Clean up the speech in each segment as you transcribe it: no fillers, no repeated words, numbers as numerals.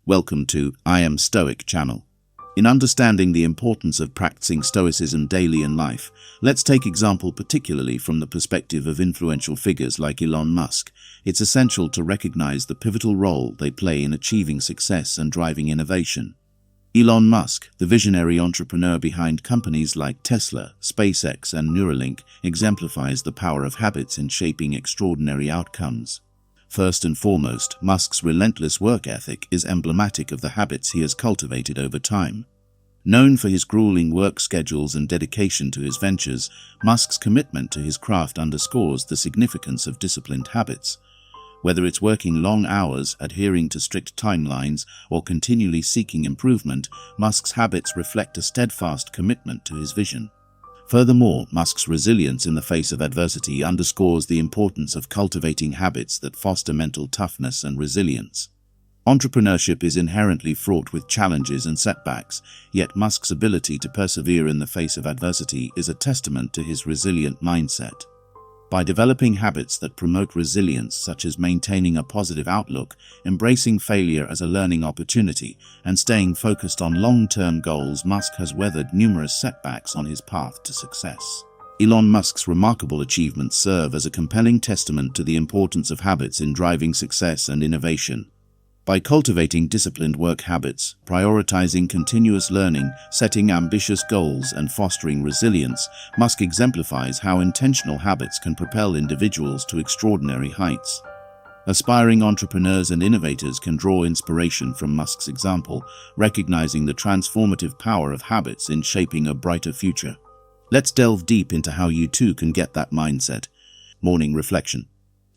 Welcome to I AM STOIC channel. In understanding the importance of practicing Stoicism daily in life, let's take example particularly from the perspective of influential figures like Elon Musk. It's essential to recognize the pivotal role they play in achieving success and driving innovation. Elon Musk, the visionary entrepreneur behind companies like Tesla, SpaceX, and Neuralink, exemplifies the power of habits in shaping extraordinary outcomes. First and foremost, Musk's relentless work ethic is emblematic of the habits he has cultivated over time. Known for his grueling work schedules and dedication to his ventures, Musk's commitment to his craft underscores the significance of disciplined habits. Whether it's working long hours, adhering to strict timelines, or continually seeking improvement, Musk's habits reflect a steadfast commitment to his vision. Furthermore, Musk's resilience in the face of adversity underscores the importance of cultivating habits that foster mental toughness and resilience. Entrepreneurship is inherently fraught with challenges and setbacks, yet Musk's ability to persevere in the face of adversity is a testament to his resilient mindset. By developing habits that promote resilience, such as maintaining a positive outlook, embracing failure as a learning opportunity, and staying focused on long-term goals, Musk has weathered numerous setbacks on his path to success. Elon Musk's remarkable achievements serve as a compelling testament to the importance of habits in driving success and innovation. By cultivating disciplined work habits, prioritizing continuous learning, setting ambitious goals, and fostering resilience, Musk exemplifies how intentional habits can propel individuals to extraordinary heights. Aspiring entrepreneurs and innovators can draw inspiration from Musk's example, recognizing the transformative power of habits in shaping a brighter future. Let's delve deep into how you too can get that mindset. Morning reflection.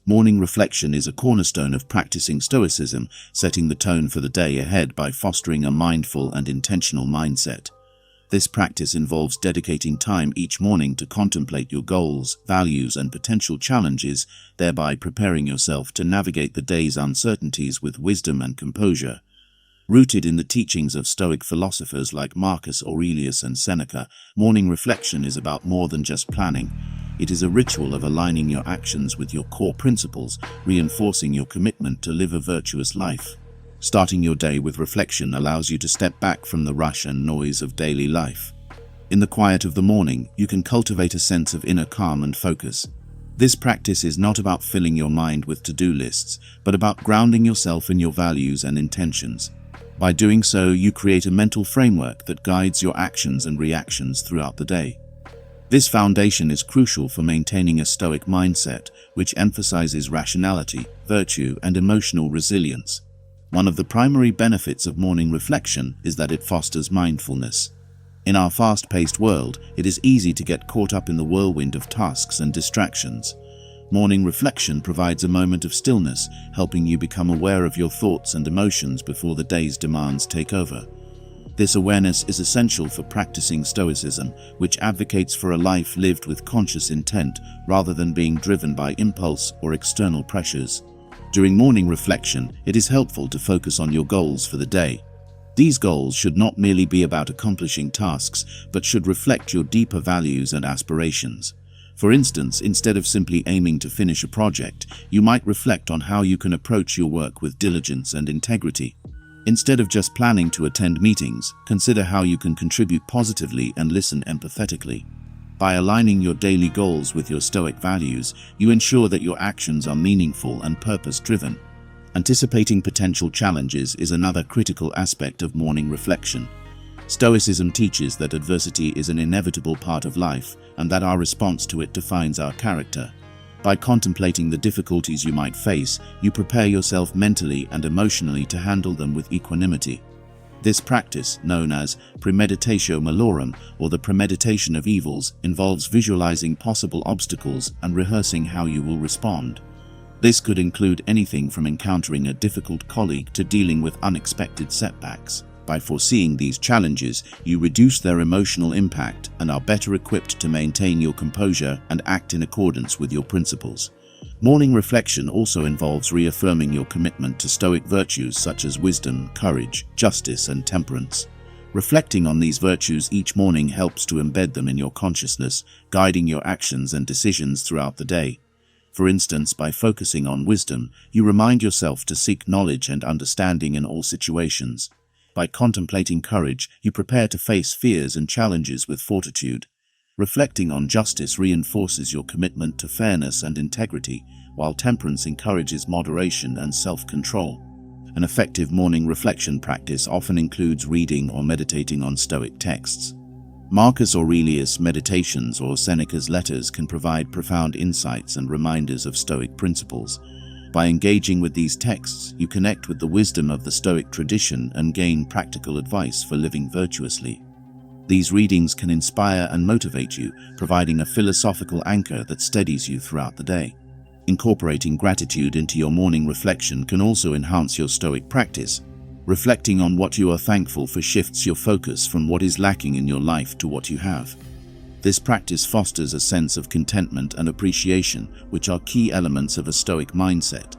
Morning reflection is a cornerstone of practicing Stoicism, setting the tone for the day ahead by fostering a mindful and intentional mindset. This practice involves dedicating time each morning to contemplate your goals, values, and potential challenges, thereby preparing yourself to navigate the day's uncertainties with wisdom and composure. Rooted in the teachings of Stoic philosophers like Marcus Aurelius and Seneca, morning reflection is about more than just planning. It is a ritual of aligning your actions with your core principles, reinforcing your commitment to live a virtuous life. Starting your day with reflection allows you to step back from the rush and noise of daily life. In the quiet of the morning, you can cultivate a sense of inner calm and focus. This practice is not about filling your mind with to-do lists, but about grounding yourself in your values and intentions. By doing so, you create a mental framework that guides your actions and reactions throughout the day. This foundation is crucial for maintaining a Stoic mindset, which emphasizes rationality, virtue, and emotional resilience. One of the primary benefits of morning reflection is that it fosters mindfulness. In our fast-paced world, it is easy to get caught up in the whirlwind of tasks and distractions. Morning reflection provides a moment of stillness, helping you become aware of your thoughts and emotions before the day's demands take over. This awareness is essential for practicing Stoicism, which advocates for a life lived with conscious intent rather than being driven by impulse or external pressures. During morning reflection, it is helpful to focus on your goals for the day. These goals should not merely be about accomplishing tasks, but should reflect your deeper values and aspirations. For instance, instead of simply aiming to finish a project, you might reflect on how you can approach your work with diligence and integrity. Instead of just planning to attend meetings, consider how you can contribute positively and listen empathetically. By aligning your daily goals with your Stoic values, you ensure that your actions are meaningful and purpose-driven. Anticipating potential challenges is another critical aspect of morning reflection. Stoicism teaches that adversity is an inevitable part of life, and that our response to it defines our character. By contemplating the difficulties you might face, you prepare yourself mentally and emotionally to handle them with equanimity. This practice, known as premeditatio malorum, or the premeditation of evils, involves visualizing possible obstacles and rehearsing how you will respond. This could include anything from encountering a difficult colleague to dealing with unexpected setbacks. By foreseeing these challenges, you reduce their emotional impact and are better equipped to maintain your composure and act in accordance with your principles. Morning reflection also involves reaffirming your commitment to Stoic virtues such as wisdom, courage, justice, and temperance. Reflecting on these virtues each morning helps to embed them in your consciousness, guiding your actions and decisions throughout the day. For instance, by focusing on wisdom, you remind yourself to seek knowledge and understanding in all situations. By contemplating courage, you prepare to face fears and challenges with fortitude. Reflecting on justice reinforces your commitment to fairness and integrity, while temperance encourages moderation and self-control. An effective morning reflection practice often includes reading or meditating on Stoic texts. Marcus Aurelius' Meditations or Seneca's Letters can provide profound insights and reminders of Stoic principles. By engaging with these texts, you connect with the wisdom of the Stoic tradition and gain practical advice for living virtuously. These readings can inspire and motivate you, providing a philosophical anchor that steadies you throughout the day. Incorporating gratitude into your morning reflection can also enhance your Stoic practice. Reflecting on what you are thankful for shifts your focus from what is lacking in your life to what you have. This practice fosters a sense of contentment and appreciation, which are key elements of a Stoic mindset.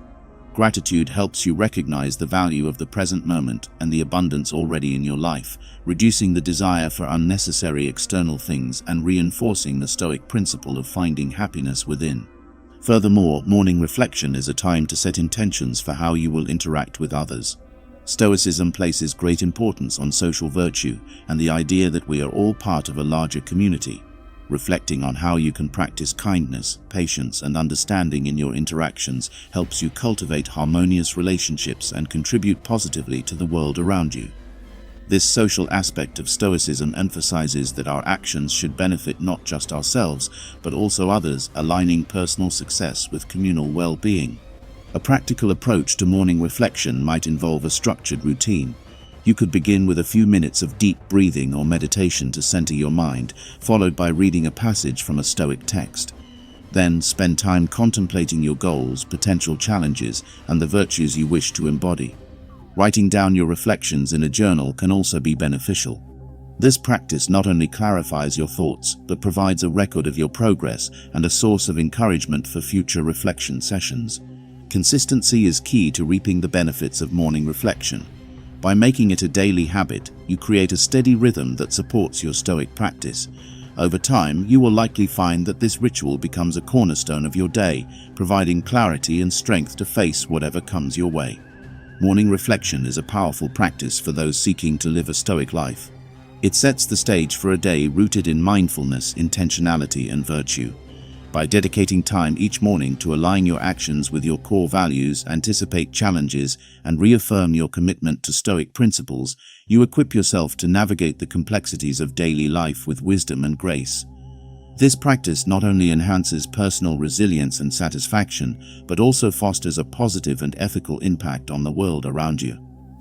Gratitude helps you recognize the value of the present moment and the abundance already in your life, reducing the desire for unnecessary external things and reinforcing the Stoic principle of finding happiness within. Furthermore, morning reflection is a time to set intentions for how you will interact with others. Stoicism places great importance on social virtue and the idea that we are all part of a larger community. Reflecting on how you can practice kindness, patience, and understanding in your interactions helps you cultivate harmonious relationships and contribute positively to the world around you. This social aspect of Stoicism emphasizes that our actions should benefit not just ourselves, but also others, aligning personal success with communal well-being. A practical approach to morning reflection might involve a structured routine. You could begin with a few minutes of deep breathing or meditation to center your mind, followed by reading a passage from a Stoic text. Then spend time contemplating your goals, potential challenges, and the virtues you wish to embody. Writing down your reflections in a journal can also be beneficial. This practice not only clarifies your thoughts, but provides a record of your progress and a source of encouragement for future reflection sessions. Consistency is key to reaping the benefits of morning reflection. By making it a daily habit, you create a steady rhythm that supports your Stoic practice. Over time, you will likely find that this ritual becomes a cornerstone of your day, providing clarity and strength to face whatever comes your way. Morning reflection is a powerful practice for those seeking to live a Stoic life. It sets the stage for a day rooted in mindfulness, intentionality, and virtue. By dedicating time each morning to align your actions with your core values, anticipate challenges, and reaffirm your commitment to Stoic principles, you equip yourself to navigate the complexities of daily life with wisdom and grace. This practice not only enhances personal resilience and satisfaction, but also fosters a positive and ethical impact on the world around you.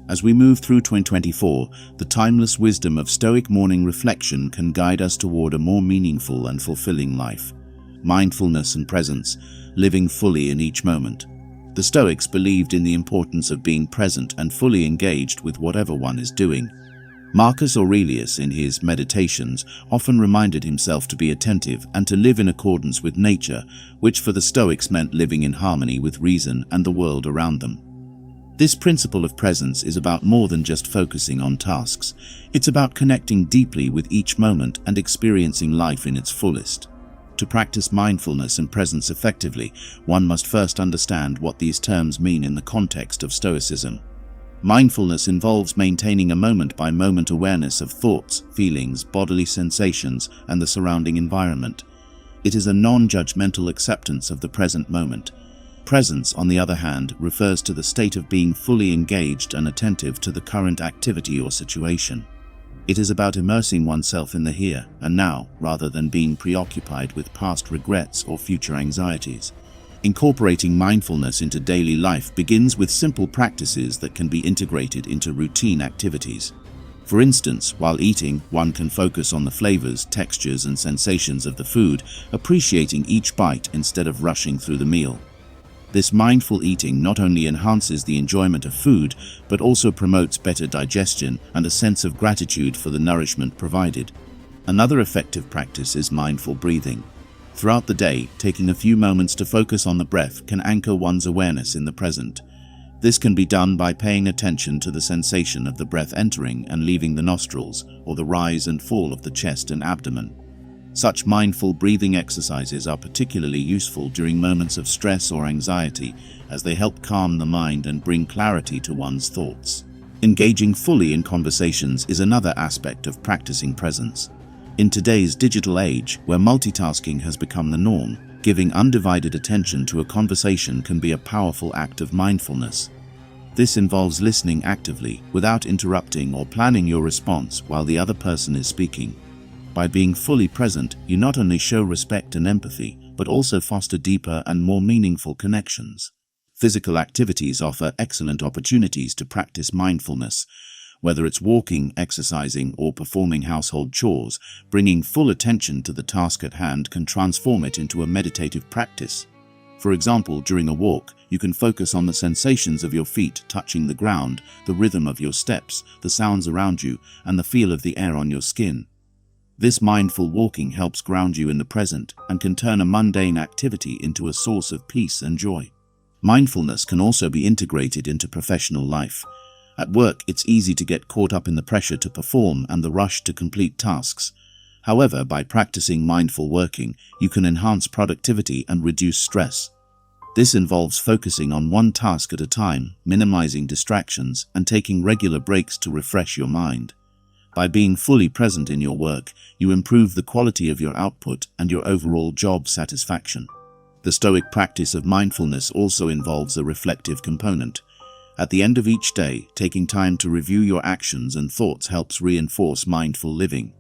As we move through 2024, the timeless wisdom of Stoic morning reflection can guide us toward a more meaningful and fulfilling life. Mindfulness and presence, living fully in each moment. The Stoics believed in the importance of being present and fully engaged with whatever one is doing. Marcus Aurelius, in his Meditations, often reminded himself to be attentive and to live in accordance with nature, which for the Stoics meant living in harmony with reason and the world around them. This principle of presence is about more than just focusing on tasks. It's about connecting deeply with each moment and experiencing life in its fullest. To practice mindfulness and presence effectively, one must first understand what these terms mean in the context of Stoicism. Mindfulness involves maintaining a moment-by-moment awareness of thoughts, feelings, bodily sensations, and the surrounding environment. It is a non-judgmental acceptance of the present moment. Presence, on the other hand, refers to the state of being fully engaged and attentive to the current activity or situation. It is about immersing oneself in the here and now, rather than being preoccupied with past regrets or future anxieties. Incorporating mindfulness into daily life begins with simple practices that can be integrated into routine activities. For instance, while eating, one can focus on the flavors, textures, and sensations of the food, appreciating each bite instead of rushing through the meal. This mindful eating not only enhances the enjoyment of food, but also promotes better digestion and a sense of gratitude for the nourishment provided. Another effective practice is mindful breathing. Throughout the day, taking a few moments to focus on the breath can anchor one's awareness in the present. This can be done by paying attention to the sensation of the breath entering and leaving the nostrils, or the rise and fall of the chest and abdomen. Such mindful breathing exercises are particularly useful during moments of stress or anxiety, as they help calm the mind and bring clarity to one's thoughts. Engaging fully in conversations is another aspect of practicing presence. In today's digital age, where multitasking has become the norm, giving undivided attention to a conversation can be a powerful act of mindfulness. This involves listening actively, without interrupting or planning your response while the other person is speaking. By being fully present, you not only show respect and empathy, but also foster deeper and more meaningful connections. Physical activities offer excellent opportunities to practice mindfulness. Whether it's walking, exercising, or performing household chores, bringing full attention to the task at hand can transform it into a meditative practice. For example, during a walk, you can focus on the sensations of your feet touching the ground, the rhythm of your steps, the sounds around you, and the feel of the air on your skin. This mindful walking helps ground you in the present and can turn a mundane activity into a source of peace and joy. Mindfulness can also be integrated into professional life. At work, it's easy to get caught up in the pressure to perform and the rush to complete tasks. However, by practicing mindful working, you can enhance productivity and reduce stress. This involves focusing on one task at a time, minimizing distractions, and taking regular breaks to refresh your mind. By being fully present in your work, you improve the quality of your output and your overall job satisfaction. The Stoic practice of mindfulness also involves a reflective component. At the end of each day, taking time to review your actions and thoughts helps reinforce mindful living.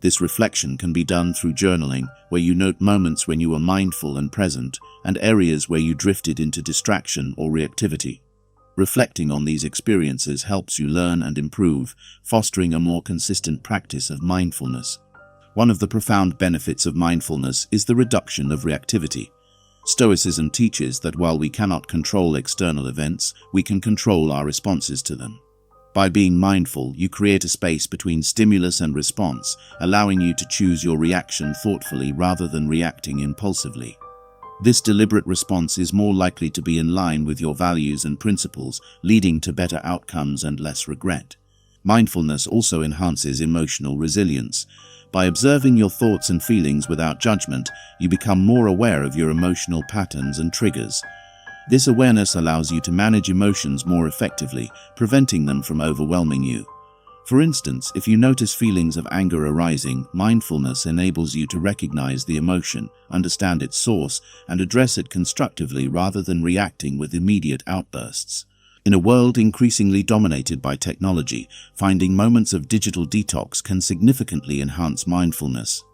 This reflection can be done through journaling, where you note moments when you were mindful and present, and areas where you drifted into distraction or reactivity. Reflecting on these experiences helps you learn and improve, fostering a more consistent practice of mindfulness. One of the profound benefits of mindfulness is the reduction of reactivity. Stoicism teaches that while we cannot control external events, we can control our responses to them. By being mindful, you create a space between stimulus and response, allowing you to choose your reaction thoughtfully rather than reacting impulsively. This deliberate response is more likely to be in line with your values and principles, leading to better outcomes and less regret. Mindfulness also enhances emotional resilience. By observing your thoughts and feelings without judgment, you become more aware of your emotional patterns and triggers. This awareness allows you to manage emotions more effectively, preventing them from overwhelming you. For instance, if you notice feelings of anger arising, mindfulness enables you to recognize the emotion, understand its source, and address it constructively rather than reacting with immediate outbursts. In a world increasingly dominated by technology, finding moments of digital detox can significantly enhance mindfulness.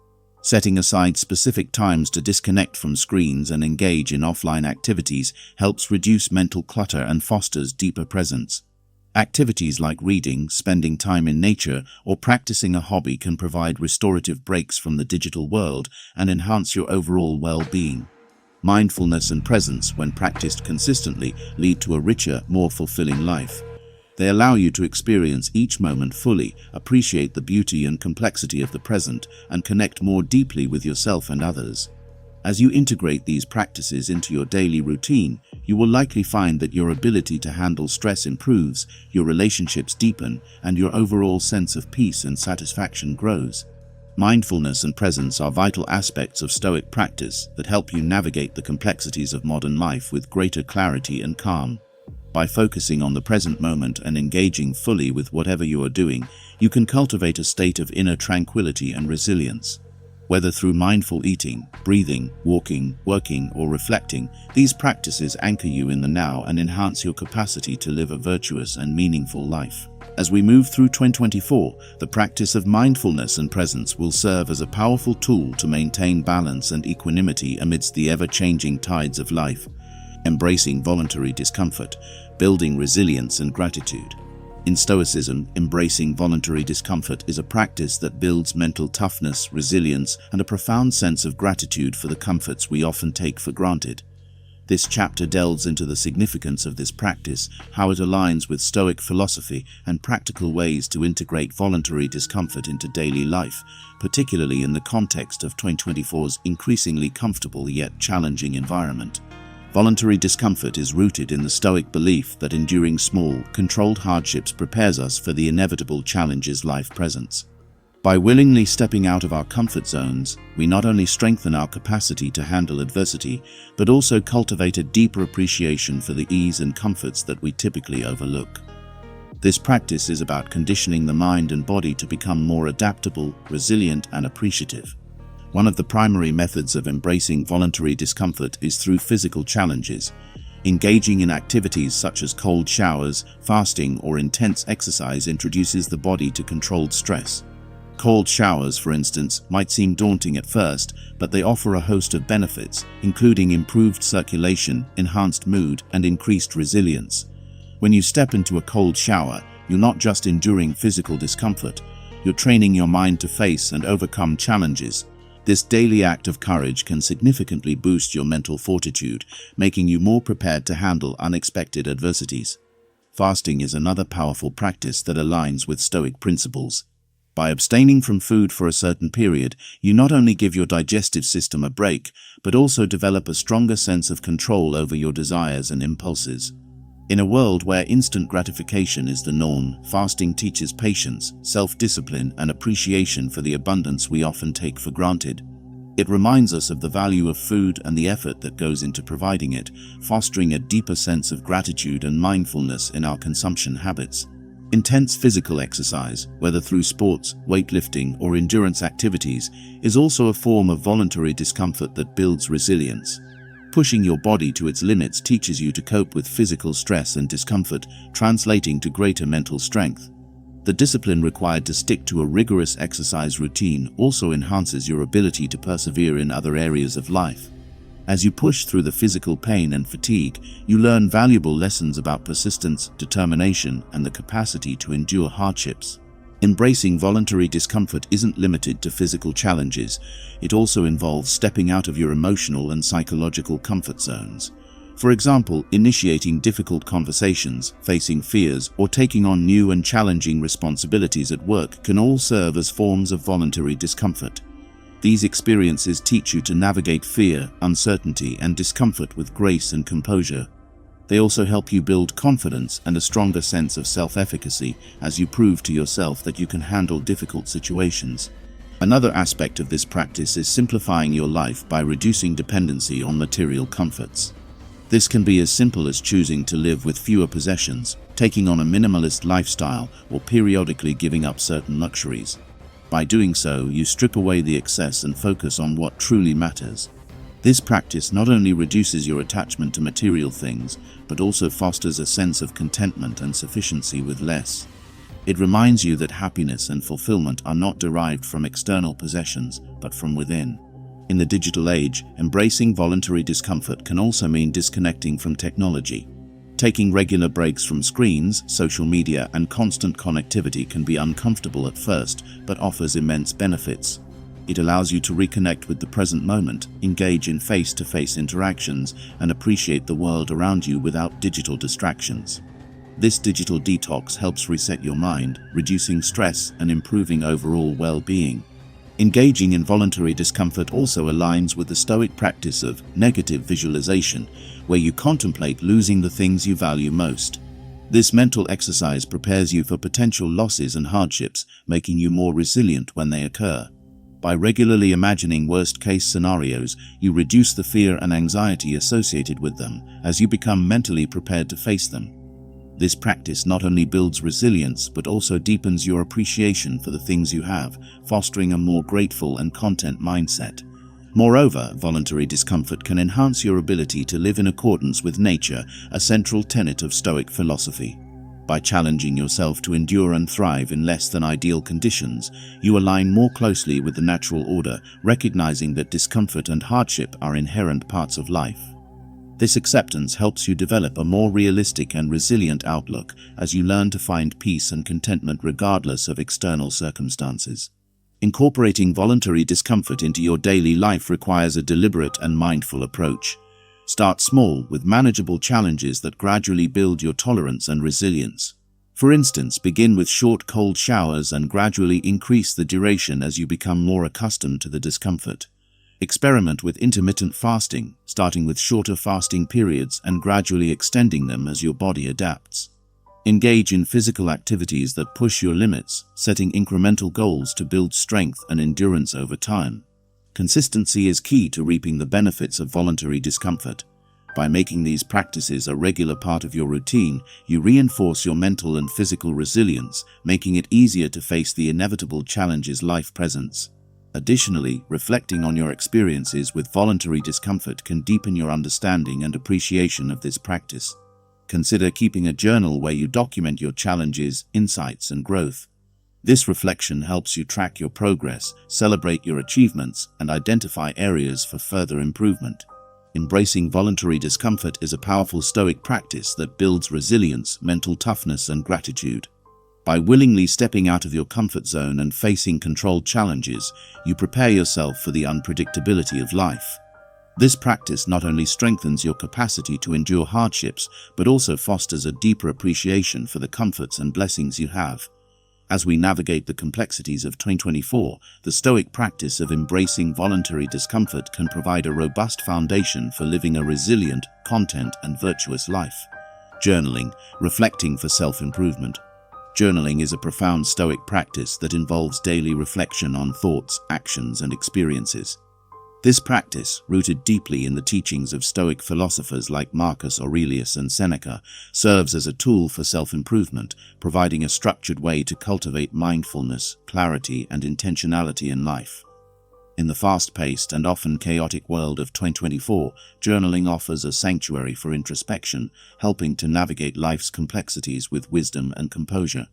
Setting aside specific times to disconnect from screens and engage in offline activities helps reduce mental clutter and fosters deeper presence. Activities like reading, spending time in nature, or practicing a hobby can provide restorative breaks from the digital world and enhance your overall well-being. Mindfulness and presence, when practiced consistently, lead to a richer, more fulfilling life. They allow you to experience each moment fully, appreciate the beauty and complexity of the present, and connect more deeply with yourself and others. As you integrate these practices into your daily routine, you will likely find that your ability to handle stress improves, your relationships deepen, and your overall sense of peace and satisfaction grows. Mindfulness and presence are vital aspects of Stoic practice that help you navigate the complexities of modern life with greater clarity and calm. By focusing on the present moment and engaging fully with whatever you are doing, you can cultivate a state of inner tranquility and resilience. Whether through mindful eating, breathing, walking, working, or reflecting, these practices anchor you in the now and enhance your capacity to live a virtuous and meaningful life. As we move through 2024, the practice of mindfulness and presence will serve as a powerful tool to maintain balance and equanimity amidst the ever-changing tides of life. Embracing voluntary discomfort, building resilience and gratitude. In Stoicism, embracing voluntary discomfort is a practice that builds mental toughness, resilience, and a profound sense of gratitude for the comforts we often take for granted. This chapter delves into the significance of this practice, how it aligns with Stoic philosophy, and practical ways to integrate voluntary discomfort into daily life, particularly in the context of 2024's increasingly comfortable yet challenging environment. Voluntary discomfort is rooted in the Stoic belief that enduring small, controlled hardships prepares us for the inevitable challenges life presents. By willingly stepping out of our comfort zones, we not only strengthen our capacity to handle adversity, but also cultivate a deeper appreciation for the ease and comforts that we typically overlook. This practice is about conditioning the mind and body to become more adaptable, resilient, and appreciative. One of the primary methods of embracing voluntary discomfort is through physical challenges. Engaging in activities such as cold showers, fasting, or intense exercise introduces the body to controlled stress. Cold showers, for instance, might seem daunting at first, but they offer a host of benefits, including improved circulation, enhanced mood, and increased resilience. When you step into a cold shower, you're not just enduring physical discomfort, you're training your mind to face and overcome challenges. This daily act of courage can significantly boost your mental fortitude, making you more prepared to handle unexpected adversities. Fasting is another powerful practice that aligns with Stoic principles. By abstaining from food for a certain period, you not only give your digestive system a break, but also develop a stronger sense of control over your desires and impulses. In a world where instant gratification is the norm, fasting teaches patience, self-discipline, and appreciation for the abundance we often take for granted. It reminds us of the value of food and the effort that goes into providing it, fostering a deeper sense of gratitude and mindfulness in our consumption habits. Intense physical exercise, whether through sports, weightlifting, or endurance activities, is also a form of voluntary discomfort that builds resilience. Pushing your body to its limits teaches you to cope with physical stress and discomfort, translating to greater mental strength. The discipline required to stick to a rigorous exercise routine also enhances your ability to persevere in other areas of life. As you push through the physical pain and fatigue, you learn valuable lessons about persistence, determination, and the capacity to endure hardships. Embracing voluntary discomfort isn't limited to physical challenges. It also involves stepping out of your emotional and psychological comfort zones. For example, initiating difficult conversations, facing fears, or taking on new and challenging responsibilities at work can all serve as forms of voluntary discomfort. These experiences teach you to navigate fear, uncertainty, and discomfort with grace and composure. They also help you build confidence and a stronger sense of self-efficacy as you prove to yourself that you can handle difficult situations. Another aspect of this practice is simplifying your life by reducing dependency on material comforts. This can be as simple as choosing to live with fewer possessions, taking on a minimalist lifestyle, or periodically giving up certain luxuries. By doing so, you strip away the excess and focus on what truly matters. This practice not only reduces your attachment to material things, but also fosters a sense of contentment and sufficiency with less. It reminds you that happiness and fulfillment are not derived from external possessions, but from within. In the digital age, embracing voluntary discomfort can also mean disconnecting from technology. Taking regular breaks from screens, social media, and constant connectivity can be uncomfortable at first, but offers immense benefits. It allows you to reconnect with the present moment, engage in face-to-face interactions, and appreciate the world around you without digital distractions. This digital detox helps reset your mind, reducing stress and improving overall well-being. Engaging in voluntary discomfort also aligns with the Stoic practice of negative visualization, where you contemplate losing the things you value most. This mental exercise prepares you for potential losses and hardships, making you more resilient when they occur. By regularly imagining worst-case scenarios, you reduce the fear and anxiety associated with them as you become mentally prepared to face them. This practice not only builds resilience but also deepens your appreciation for the things you have, fostering a more grateful and content mindset. Moreover, voluntary discomfort can enhance your ability to live in accordance with nature, a central tenet of Stoic philosophy. By challenging yourself to endure and thrive in less than ideal conditions, you align more closely with the natural order, recognizing that discomfort and hardship are inherent parts of life. This acceptance helps you develop a more realistic and resilient outlook as you learn to find peace and contentment regardless of external circumstances. Incorporating voluntary discomfort into your daily life requires a deliberate and mindful approach. Start small, with manageable challenges that gradually build your tolerance and resilience. For instance, begin with short cold showers and gradually increase the duration as you become more accustomed to the discomfort. Experiment with intermittent fasting, starting with shorter fasting periods and gradually extending them as your body adapts. Engage in physical activities that push your limits, setting incremental goals to build strength and endurance over time. Consistency is key to reaping the benefits of voluntary discomfort. By making these practices a regular part of your routine, you reinforce your mental and physical resilience, making it easier to face the inevitable challenges life presents. Additionally, reflecting on your experiences with voluntary discomfort can deepen your understanding and appreciation of this practice. Consider keeping a journal where you document your challenges, insights, and growth. This reflection helps you track your progress, celebrate your achievements, and identify areas for further improvement. Embracing voluntary discomfort is a powerful Stoic practice that builds resilience, mental toughness, and gratitude. By willingly stepping out of your comfort zone and facing controlled challenges, you prepare yourself for the unpredictability of life. This practice not only strengthens your capacity to endure hardships, but also fosters a deeper appreciation for the comforts and blessings you have. As we navigate the complexities of 2024, the Stoic practice of embracing voluntary discomfort can provide a robust foundation for living a resilient, content, and virtuous life. Journaling, reflecting for self-improvement. Journaling is a profound Stoic practice that involves daily reflection on thoughts, actions, and experiences. This practice, rooted deeply in the teachings of Stoic philosophers like Marcus Aurelius and Seneca, serves as a tool for self-improvement, providing a structured way to cultivate mindfulness, clarity, and intentionality in life. In the fast-paced and often chaotic world of 2024, journaling offers a sanctuary for introspection, helping to navigate life's complexities with wisdom and composure.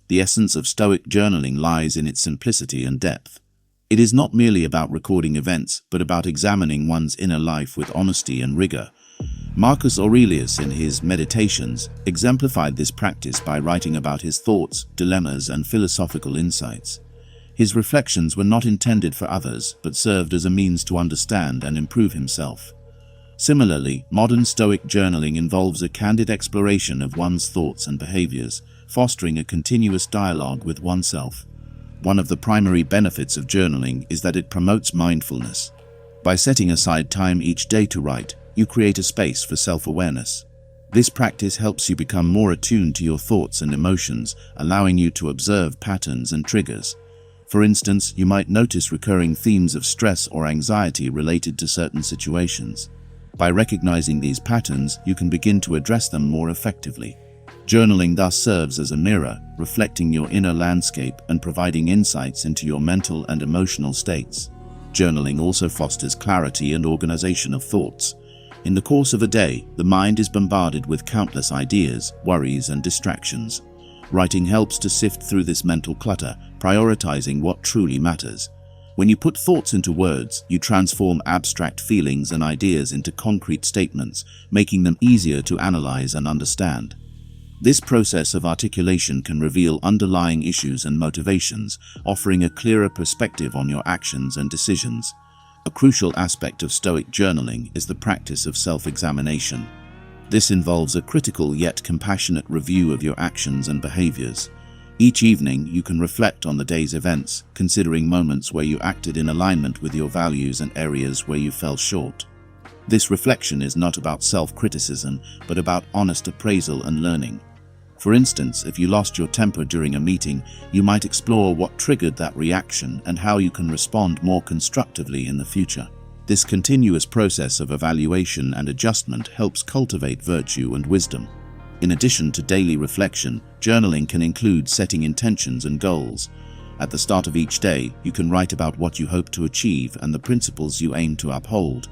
The essence of Stoic journaling lies in its simplicity and depth. It is not merely about recording events, but about examining one's inner life with honesty and rigor. Marcus Aurelius, in his Meditations, exemplified this practice by writing about his thoughts, dilemmas, and philosophical insights. His reflections were not intended for others, but served as a means to understand and improve himself. Similarly, modern Stoic journaling involves a candid exploration of one's thoughts and behaviors, fostering a continuous dialogue with oneself. One of the primary benefits of journaling is that it promotes mindfulness. By setting aside time each day to write, you create a space for self-awareness. This practice helps you become more attuned to your thoughts and emotions, allowing you to observe patterns and triggers. For instance, you might notice recurring themes of stress or anxiety related to certain situations. By recognizing these patterns, you can begin to address them more effectively. Journaling thus serves as a mirror, reflecting your inner landscape and providing insights into your mental and emotional states. Journaling also fosters clarity and organization of thoughts. In the course of a day, the mind is bombarded with countless ideas, worries, and distractions. Writing helps to sift through this mental clutter, prioritizing what truly matters. When you put thoughts into words, you transform abstract feelings and ideas into concrete statements, making them easier to analyze and understand. This process of articulation can reveal underlying issues and motivations, offering a clearer perspective on your actions and decisions. A crucial aspect of Stoic journaling is the practice of self-examination. This involves a critical yet compassionate review of your actions and behaviors. Each evening, you can reflect on the day's events, considering moments where you acted in alignment with your values and areas where you fell short. This reflection is not about self-criticism, but about honest appraisal and learning. For instance, if you lost your temper during a meeting, you might explore what triggered that reaction and how you can respond more constructively in the future. This continuous process of evaluation and adjustment helps cultivate virtue and wisdom. In addition to daily reflection, journaling can include setting intentions and goals. At the start of each day, you can write about what you hope to achieve and the principles you aim to uphold.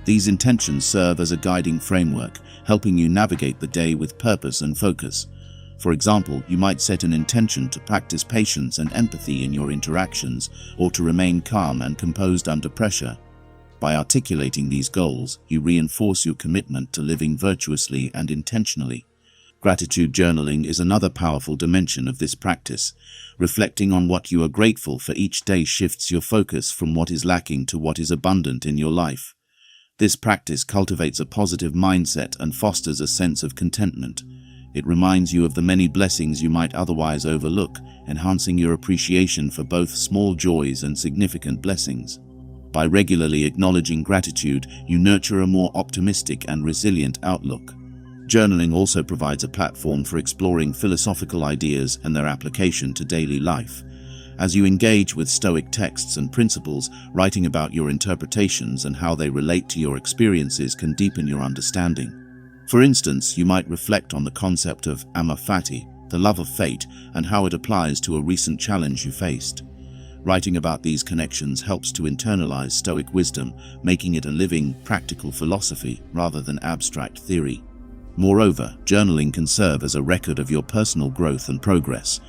These intentions serve as a guiding framework, helping you navigate the day with purpose and focus. For example, you might set an intention to practice patience and empathy in your interactions, or to remain calm and composed under pressure. By articulating these goals, you reinforce your commitment to living virtuously and intentionally. Gratitude journaling is another powerful dimension of this practice. Reflecting on what you are grateful for each day shifts your focus from what is lacking to what is abundant in your life. This practice cultivates a positive mindset and fosters a sense of contentment. It reminds you of the many blessings you might otherwise overlook, enhancing your appreciation for both small joys and significant blessings. By regularly acknowledging gratitude, you nurture a more optimistic and resilient outlook. Journaling also provides a platform for exploring philosophical ideas and their application to daily life. As you engage with Stoic texts and principles, writing about your interpretations and how they relate to your experiences can deepen your understanding. For instance, you might reflect on the concept of amor fati, the love of fate, and how it applies to a recent challenge you faced. Writing about these connections helps to internalize Stoic wisdom, making it a living, practical philosophy rather than abstract theory. Moreover, journaling can serve as a record of your personal growth and progress.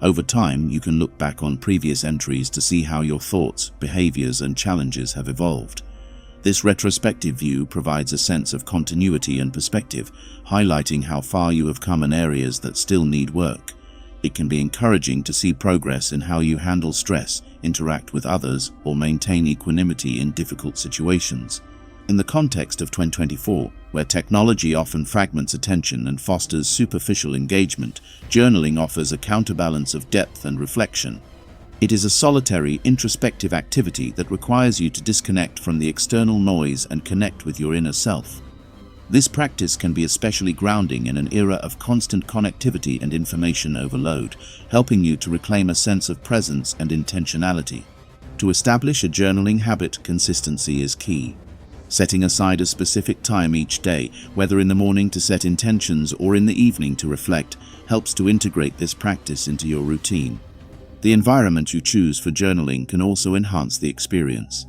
Over time, you can look back on previous entries to see how your thoughts, behaviors, and challenges have evolved. This retrospective view provides a sense of continuity and perspective, highlighting how far you have come in areas that still need work. It can be encouraging to see progress in how you handle stress, interact with others, or maintain equanimity in difficult situations. In the context of 2024, where technology often fragments attention and fosters superficial engagement, journaling offers a counterbalance of depth and reflection. It is a solitary, introspective activity that requires you to disconnect from the external noise and connect with your inner self. This practice can be especially grounding in an era of constant connectivity and information overload, helping you to reclaim a sense of presence and intentionality. To establish a journaling habit, consistency is key. Setting aside a specific time each day, whether in the morning to set intentions or in the evening to reflect, helps to integrate this practice into your routine. The environment you choose for journaling can also enhance the experience.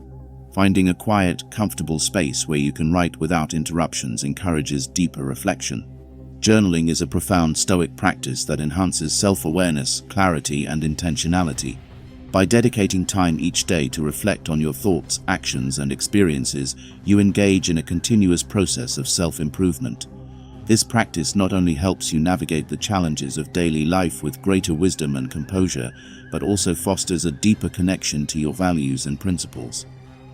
Finding a quiet, comfortable space where you can write without interruptions encourages deeper reflection. Journaling is a profound Stoic practice that enhances self-awareness, clarity, and intentionality. By dedicating time each day to reflect on your thoughts, actions, and experiences, you engage in a continuous process of self-improvement. This practice not only helps you navigate the challenges of daily life with greater wisdom and composure, but also fosters a deeper connection to your values and principles.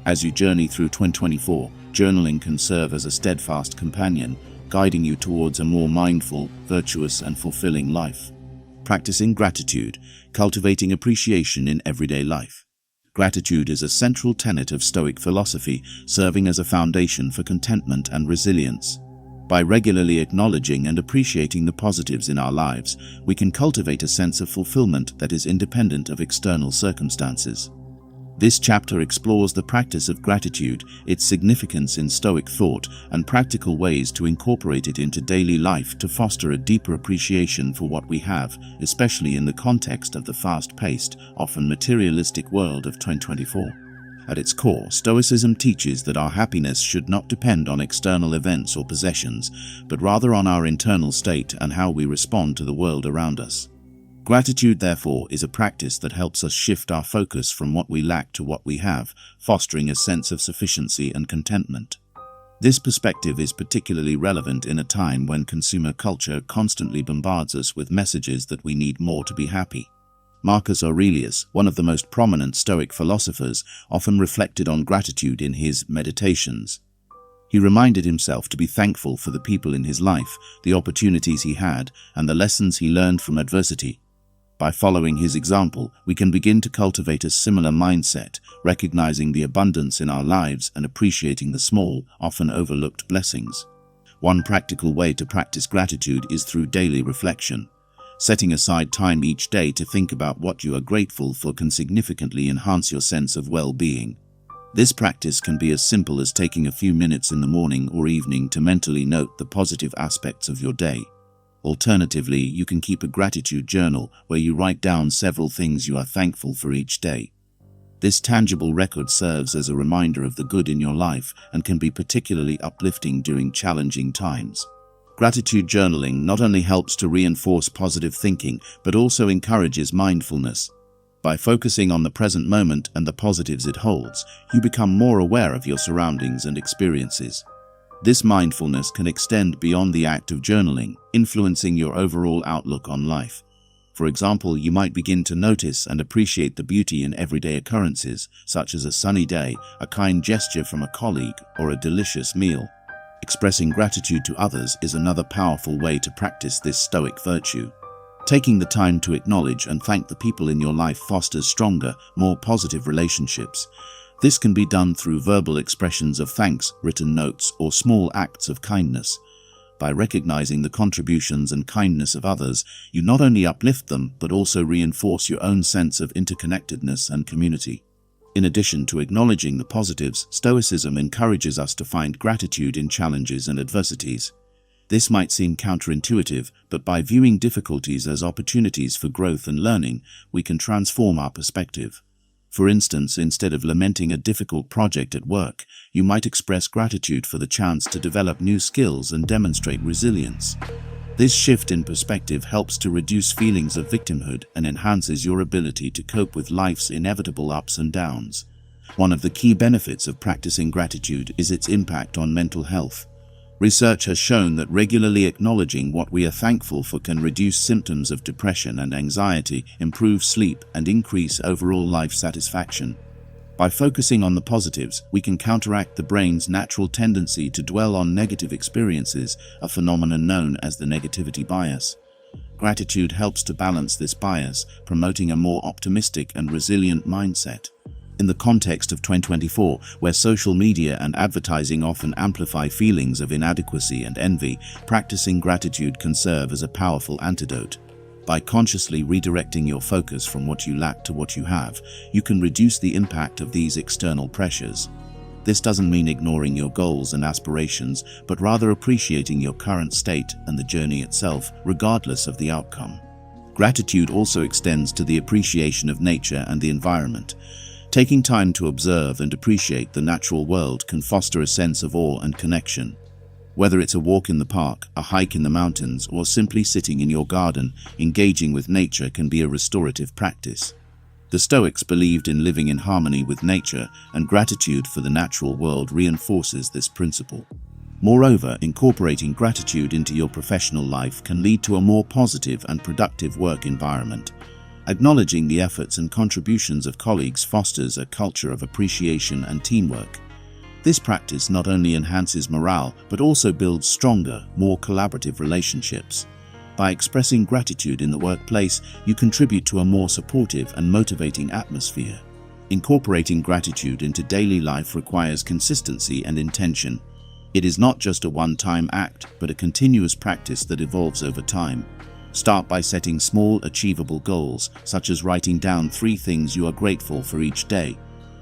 As you journey through 2024, journaling can serve as a steadfast companion, guiding you towards a more mindful, virtuous, and fulfilling life. Practicing gratitude, cultivating appreciation in everyday life. Gratitude is a central tenet of Stoic philosophy, serving as a foundation for contentment and resilience. By regularly acknowledging and appreciating the positives in our lives, we can cultivate a sense of fulfillment that is independent of external circumstances. This chapter explores the practice of gratitude, its significance in Stoic thought, and practical ways to incorporate it into daily life to foster a deeper appreciation for what we have, especially in the context of the fast-paced, often materialistic world of 2024. At its core, Stoicism teaches that our happiness should not depend on external events or possessions, but rather on our internal state and how we respond to the world around us. Gratitude, therefore, is a practice that helps us shift our focus from what we lack to what we have, fostering a sense of sufficiency and contentment. This perspective is particularly relevant in a time when consumer culture constantly bombards us with messages that we need more to be happy. Marcus Aurelius, one of the most prominent Stoic philosophers, often reflected on gratitude in his Meditations. He reminded himself to be thankful for the people in his life, the opportunities he had, and the lessons he learned from adversity. By following his example, we can begin to cultivate a similar mindset, recognizing the abundance in our lives and appreciating the small, often overlooked blessings. One practical way to practice gratitude is through daily reflection. Setting aside time each day to think about what you are grateful for can significantly enhance your sense of well-being. This practice can be as simple as taking a few minutes in the morning or evening to mentally note the positive aspects of your day. Alternatively, you can keep a gratitude journal where you write down several things you are thankful for each day. This tangible record serves as a reminder of the good in your life and can be particularly uplifting during challenging times. Gratitude journaling not only helps to reinforce positive thinking, but also encourages mindfulness. By focusing on the present moment and the positives it holds, you become more aware of your surroundings and experiences. This mindfulness can extend beyond the act of journaling, influencing your overall outlook on life. For example, you might begin to notice and appreciate the beauty in everyday occurrences, such as a sunny day, a kind gesture from a colleague, or a delicious meal. Expressing gratitude to others is another powerful way to practice this Stoic virtue. Taking the time to acknowledge and thank the people in your life fosters stronger, more positive relationships. This can be done through verbal expressions of thanks, written notes, or small acts of kindness. By recognizing the contributions and kindness of others, you not only uplift them, but also reinforce your own sense of interconnectedness and community. In addition to acknowledging the positives, Stoicism encourages us to find gratitude in challenges and adversities. This might seem counterintuitive, but by viewing difficulties as opportunities for growth and learning, we can transform our perspective. For instance, instead of lamenting a difficult project at work, you might express gratitude for the chance to develop new skills and demonstrate resilience. This shift in perspective helps to reduce feelings of victimhood and enhances your ability to cope with life's inevitable ups and downs. One of the key benefits of practicing gratitude is its impact on mental health. Research has shown that regularly acknowledging what we are thankful for can reduce symptoms of depression and anxiety, improve sleep, and increase overall life satisfaction. By focusing on the positives, we can counteract the brain's natural tendency to dwell on negative experiences, a phenomenon known as the negativity bias. Gratitude helps to balance this bias, promoting a more optimistic and resilient mindset. In the context of 2024, where social media and advertising often amplify feelings of inadequacy and envy, practicing gratitude can serve as a powerful antidote. By consciously redirecting your focus from what you lack to what you have, you can reduce the impact of these external pressures. This doesn't mean ignoring your goals and aspirations, but rather appreciating your current state and the journey itself, regardless of the outcome. Gratitude also extends to the appreciation of nature and the environment. Taking time to observe and appreciate the natural world can foster a sense of awe and connection. Whether it's a walk in the park, a hike in the mountains, or simply sitting in your garden, engaging with nature can be a restorative practice. The Stoics believed in living in harmony with nature, and gratitude for the natural world reinforces this principle. Moreover, incorporating gratitude into your professional life can lead to a more positive and productive work environment. Acknowledging the efforts and contributions of colleagues fosters a culture of appreciation and teamwork. This practice not only enhances morale, but also builds stronger, more collaborative relationships. By expressing gratitude in the workplace, you contribute to a more supportive and motivating atmosphere. Incorporating gratitude into daily life requires consistency and intention. It is not just a one-time act, but a continuous practice that evolves over time. Start by setting small, achievable goals, such as writing down 3 things you are grateful for each day.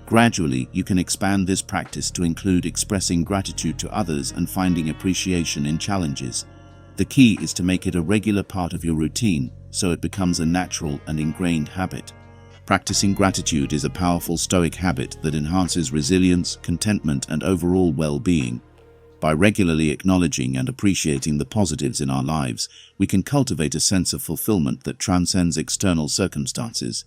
Gradually, you can expand this practice to include expressing gratitude to others and finding appreciation in challenges. The key is to make it a regular part of your routine, so it becomes a natural and ingrained habit. Practicing gratitude is a powerful Stoic habit that enhances resilience, contentment, and overall well-being. By regularly acknowledging and appreciating the positives in our lives, we can cultivate a sense of fulfillment that transcends external circumstances.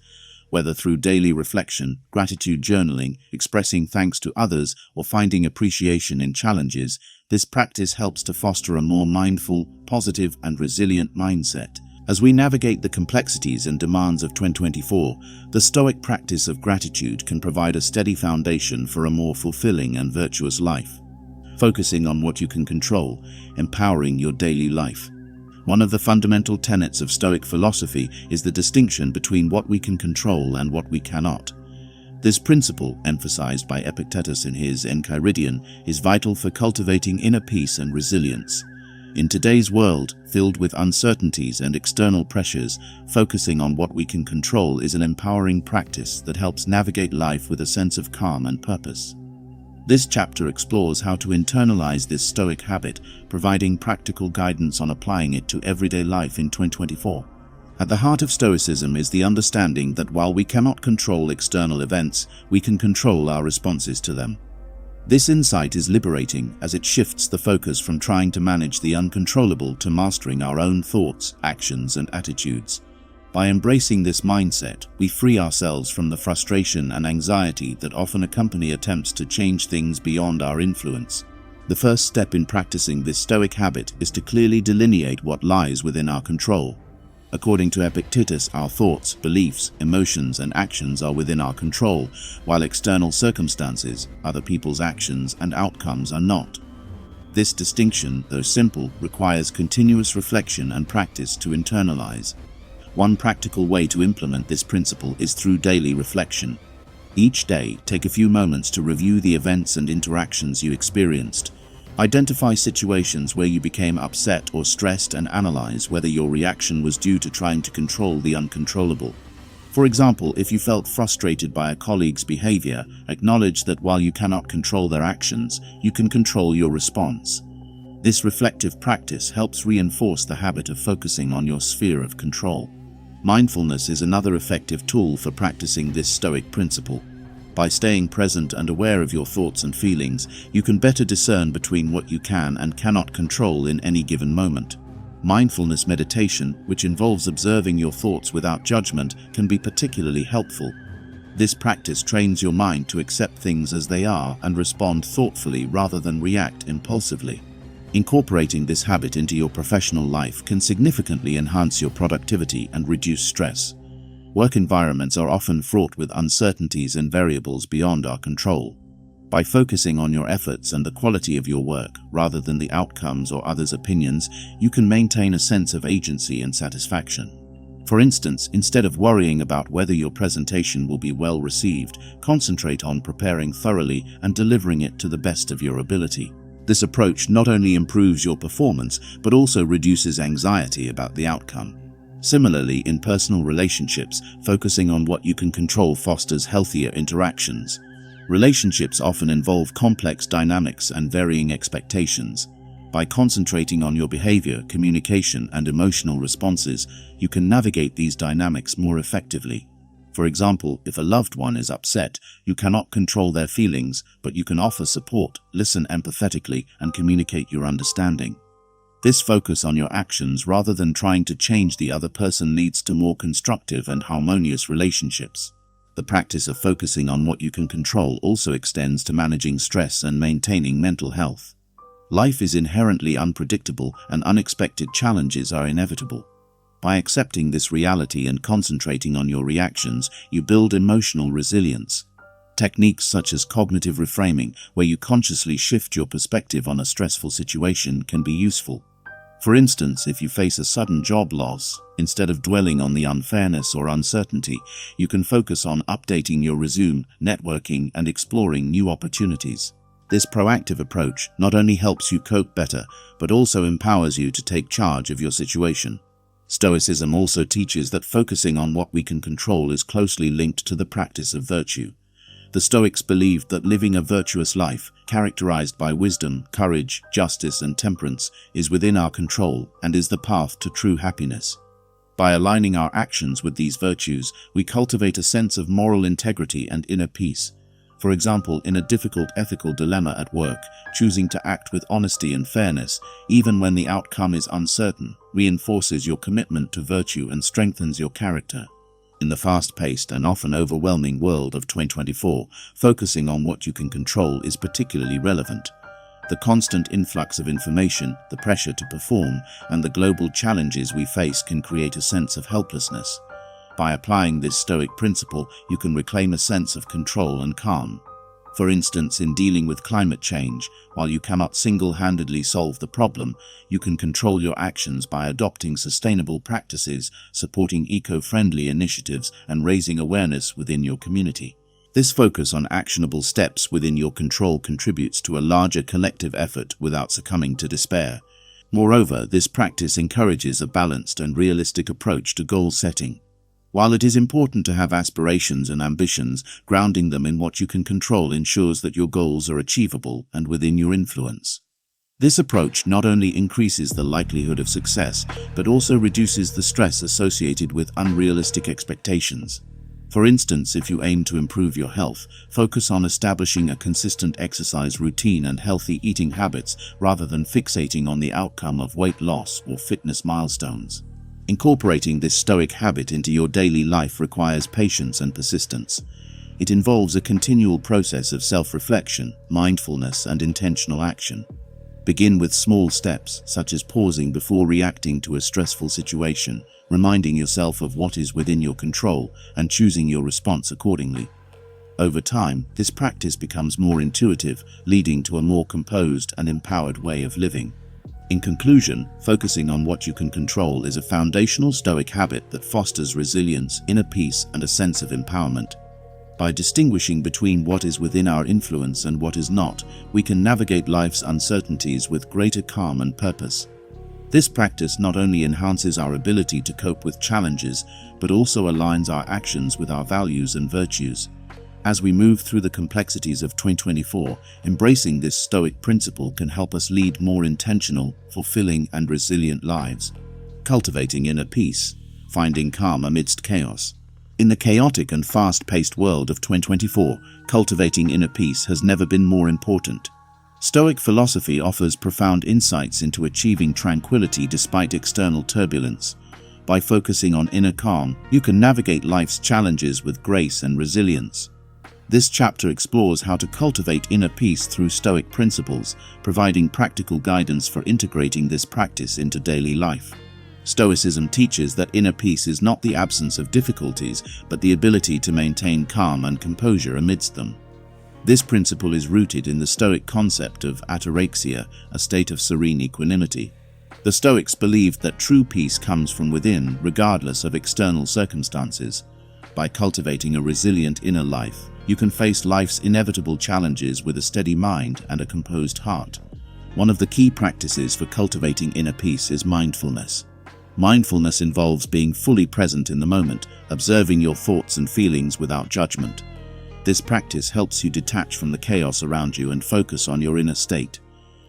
Whether through daily reflection, gratitude journaling, expressing thanks to others, or finding appreciation in challenges, this practice helps to foster a more mindful, positive, and resilient mindset. As we navigate the complexities and demands of 2024, the Stoic practice of gratitude can provide a steady foundation for a more fulfilling and virtuous life. Focusing on what you can control, empowering your daily life. One of the fundamental tenets of Stoic philosophy is the distinction between what we can control and what we cannot. This principle, emphasized by Epictetus in his Enchiridion, is vital for cultivating inner peace and resilience. In today's world, filled with uncertainties and external pressures, focusing on what we can control is an empowering practice that helps navigate life with a sense of calm and purpose. This chapter explores how to internalize this Stoic habit, providing practical guidance on applying it to everyday life in 2024. At the heart of Stoicism is the understanding that while we cannot control external events, we can control our responses to them. This insight is liberating as it shifts the focus from trying to manage the uncontrollable to mastering our own thoughts, actions, and attitudes. By embracing this mindset, we free ourselves from the frustration and anxiety that often accompany attempts to change things beyond our influence. The first step in practicing this Stoic habit is to clearly delineate what lies within our control. According to Epictetus, our thoughts, beliefs, emotions, and actions are within our control, while external circumstances, other people's actions and outcomes are not. This distinction, though simple, requires continuous reflection and practice to internalize. One practical way to implement this principle is through daily reflection. Each day, take a few moments to review the events and interactions you experienced. Identify situations where you became upset or stressed and analyze whether your reaction was due to trying to control the uncontrollable. For example, if you felt frustrated by a colleague's behavior, acknowledge that while you cannot control their actions, you can control your response. This reflective practice helps reinforce the habit of focusing on your sphere of control. Mindfulness is another effective tool for practicing this Stoic principle. By staying present and aware of your thoughts and feelings, you can better discern between what you can and cannot control in any given moment. Mindfulness meditation, which involves observing your thoughts without judgment, can be particularly helpful. This practice trains your mind to accept things as they are and respond thoughtfully rather than react impulsively. Incorporating this habit into your professional life can significantly enhance your productivity and reduce stress. Work environments are often fraught with uncertainties and variables beyond our control. By focusing on your efforts and the quality of your work, rather than the outcomes or others' opinions, you can maintain a sense of agency and satisfaction. For instance, instead of worrying about whether your presentation will be well received, concentrate on preparing thoroughly and delivering it to the best of your ability. This approach not only improves your performance, but also reduces anxiety about the outcome. Similarly, in personal relationships, focusing on what you can control fosters healthier interactions. Relationships often involve complex dynamics and varying expectations. By concentrating on your behavior, communication, and emotional responses, you can navigate these dynamics more effectively. For example, if a loved one is upset, you cannot control their feelings, but you can offer support, listen empathetically, and communicate your understanding. This focus on your actions rather than trying to change the other person leads to more constructive and harmonious relationships. The practice of focusing on what you can control also extends to managing stress and maintaining mental health. Life is inherently unpredictable and unexpected challenges are inevitable. By accepting this reality and concentrating on your reactions, you build emotional resilience. Techniques such as cognitive reframing, where you consciously shift your perspective on a stressful situation, can be useful. For instance, if you face a sudden job loss, instead of dwelling on the unfairness or uncertainty, you can focus on updating your resume, networking, and exploring new opportunities. This proactive approach not only helps you cope better, but also empowers you to take charge of your situation. Stoicism also teaches that focusing on what we can control is closely linked to the practice of virtue. The Stoics believed that living a virtuous life, characterized by wisdom, courage, justice, and temperance, is within our control and is the path to true happiness. By aligning our actions with these virtues, we cultivate a sense of moral integrity and inner peace. For example, in a difficult ethical dilemma at work, choosing to act with honesty and fairness, even when the outcome is uncertain, reinforces your commitment to virtue and strengthens your character. In the fast-paced and often overwhelming world of 2024, focusing on what you can control is particularly relevant. The constant influx of information, the pressure to perform, and the global challenges we face can create a sense of helplessness. By applying this Stoic principle, you can reclaim a sense of control and calm. For instance, in dealing with climate change, while you cannot single-handedly solve the problem, you can control your actions by adopting sustainable practices, supporting eco-friendly initiatives, and raising awareness within your community. This focus on actionable steps within your control contributes to a larger collective effort without succumbing to despair. Moreover, this practice encourages a balanced and realistic approach to goal setting. While it is important to have aspirations and ambitions, grounding them in what you can control ensures that your goals are achievable and within your influence. This approach not only increases the likelihood of success, but also reduces the stress associated with unrealistic expectations. For instance, if you aim to improve your health, focus on establishing a consistent exercise routine and healthy eating habits rather than fixating on the outcome of weight loss or fitness milestones. Incorporating this Stoic habit into your daily life requires patience and persistence. It involves a continual process of self-reflection, mindfulness, and intentional action. Begin with small steps, such as pausing before reacting to a stressful situation, reminding yourself of what is within your control, and choosing your response accordingly. Over time, this practice becomes more intuitive, leading to a more composed and empowered way of living. In conclusion, focusing on what you can control is a foundational Stoic habit that fosters resilience, inner peace, and a sense of empowerment. By distinguishing between what is within our influence and what is not, we can navigate life's uncertainties with greater calm and purpose. This practice not only enhances our ability to cope with challenges, but also aligns our actions with our values and virtues. As we move through the complexities of 2024, embracing this Stoic principle can help us lead more intentional, fulfilling, and resilient lives. Cultivating inner peace, finding calm amidst chaos. In the chaotic and fast-paced world of 2024, cultivating inner peace has never been more important. Stoic philosophy offers profound insights into achieving tranquility despite external turbulence. By focusing on inner calm, you can navigate life's challenges with grace and resilience. This chapter explores how to cultivate inner peace through Stoic principles, providing practical guidance for integrating this practice into daily life. Stoicism teaches that inner peace is not the absence of difficulties, but the ability to maintain calm and composure amidst them. This principle is rooted in the Stoic concept of ataraxia, a state of serene equanimity. The Stoics believed that true peace comes from within, regardless of external circumstances. By cultivating a resilient inner life, you can face life's inevitable challenges with a steady mind and a composed heart. One of the key practices for cultivating inner peace is mindfulness. Mindfulness involves being fully present in the moment, observing your thoughts and feelings without judgment. This practice helps you detach from the chaos around you and focus on your inner state.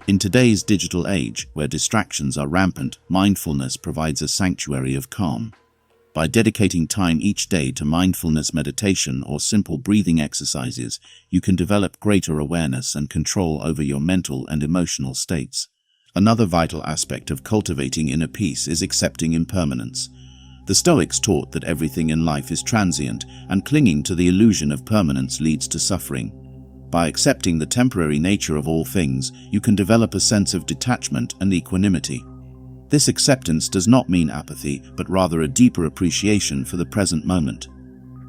In today's digital age, where distractions are rampant, mindfulness provides a sanctuary of calm. By dedicating time each day to mindfulness meditation or simple breathing exercises, you can develop greater awareness and control over your mental and emotional states. Another vital aspect of cultivating inner peace is accepting impermanence. The Stoics taught that everything in life is transient, and clinging to the illusion of permanence leads to suffering. By accepting the temporary nature of all things, you can develop a sense of detachment and equanimity. This acceptance does not mean apathy, but rather a deeper appreciation for the present moment.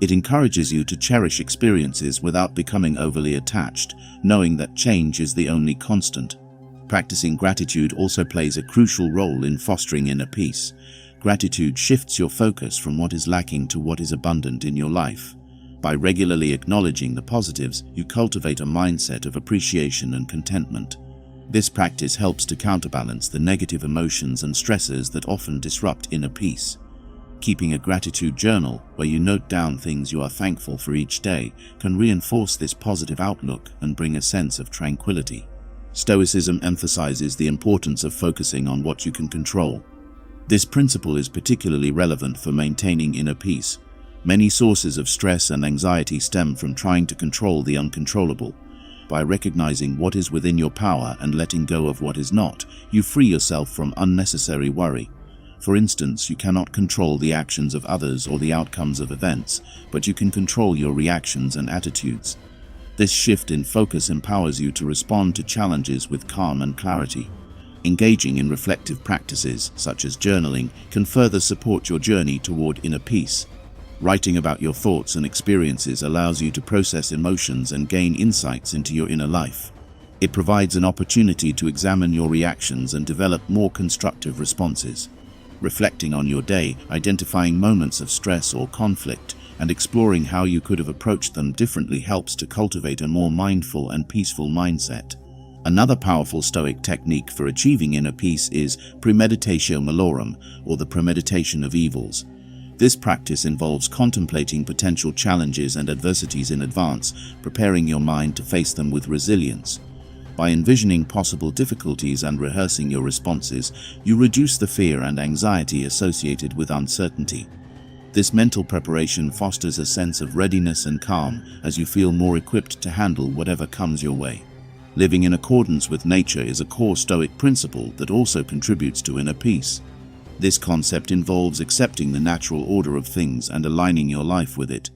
It encourages you to cherish experiences without becoming overly attached, knowing that change is the only constant. Practicing gratitude also plays a crucial role in fostering inner peace. Gratitude shifts your focus from what is lacking to what is abundant in your life. By regularly acknowledging the positives, you cultivate a mindset of appreciation and contentment. This practice helps to counterbalance the negative emotions and stresses that often disrupt inner peace. Keeping a gratitude journal, where you note down things you are thankful for each day, can reinforce this positive outlook and bring a sense of tranquility. Stoicism emphasizes the importance of focusing on what you can control. This principle is particularly relevant for maintaining inner peace. Many sources of stress and anxiety stem from trying to control the uncontrollable. By recognizing what is within your power and letting go of what is not, you free yourself from unnecessary worry. For instance, you cannot control the actions of others or the outcomes of events, but you can control your reactions and attitudes. This shift in focus empowers you to respond to challenges with calm and clarity. Engaging in reflective practices, such as journaling, can further support your journey toward inner peace. Writing about your thoughts and experiences allows you to process emotions and gain insights into your inner life. It provides an opportunity to examine your reactions and develop more constructive responses. Reflecting on your day, identifying moments of stress or conflict, and exploring how you could have approached them differently helps to cultivate a more mindful and peaceful mindset. Another powerful Stoic technique for achieving inner peace is premeditatio malorum, or the premeditation of evils. This practice involves contemplating potential challenges and adversities in advance, preparing your mind to face them with resilience. By envisioning possible difficulties and rehearsing your responses, you reduce the fear and anxiety associated with uncertainty. This mental preparation fosters a sense of readiness and calm as you feel more equipped to handle whatever comes your way. Living in accordance with nature is a core Stoic principle that also contributes to inner peace. This concept involves accepting the natural order of things and aligning your life with it.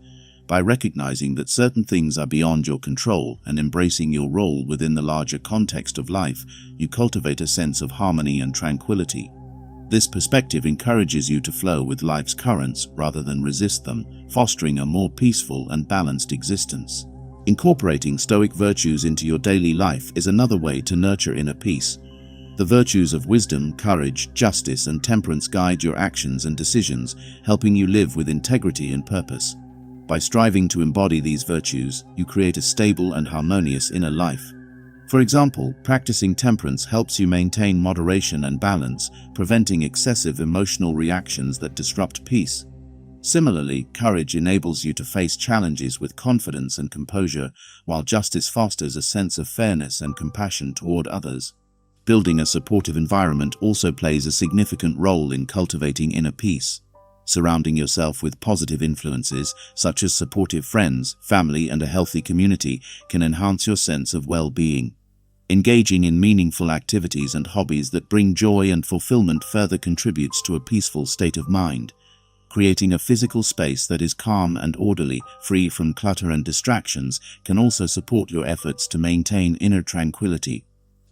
By recognizing that certain things are beyond your control and embracing your role within the larger context of life, you cultivate a sense of harmony and tranquility. This perspective encourages you to flow with life's currents rather than resist them, fostering a more peaceful and balanced existence. Incorporating Stoic virtues into your daily life is another way to nurture inner peace. The virtues of wisdom, courage, justice, and temperance guide your actions and decisions, helping you live with integrity and purpose. By striving to embody these virtues, you create a stable and harmonious inner life. For example, practicing temperance helps you maintain moderation and balance, preventing excessive emotional reactions that disrupt peace. Similarly, courage enables you to face challenges with confidence and composure, while justice fosters a sense of fairness and compassion toward others. Building a supportive environment also plays a significant role in cultivating inner peace. Surrounding yourself with positive influences, such as supportive friends, family, and a healthy community, can enhance your sense of well-being. Engaging in meaningful activities and hobbies that bring joy and fulfillment further contributes to a peaceful state of mind. Creating a physical space that is calm and orderly, free from clutter and distractions, can also support your efforts to maintain inner tranquility.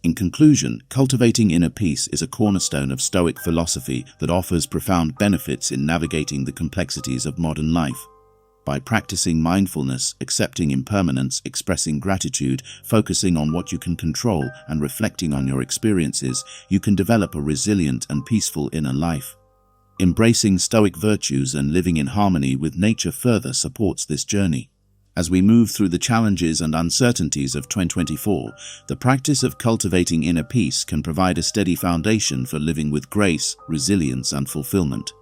In conclusion, cultivating inner peace is a cornerstone of Stoic philosophy that offers profound benefits in navigating the complexities of modern life. By practicing mindfulness, accepting impermanence, expressing gratitude, focusing on what you can control, and reflecting on your experiences, you can develop a resilient and peaceful inner life. Embracing Stoic virtues and living in harmony with nature further supports this journey. As we move through the challenges and uncertainties of 2024, the practice of cultivating inner peace can provide a steady foundation for living with grace, resilience, and fulfillment.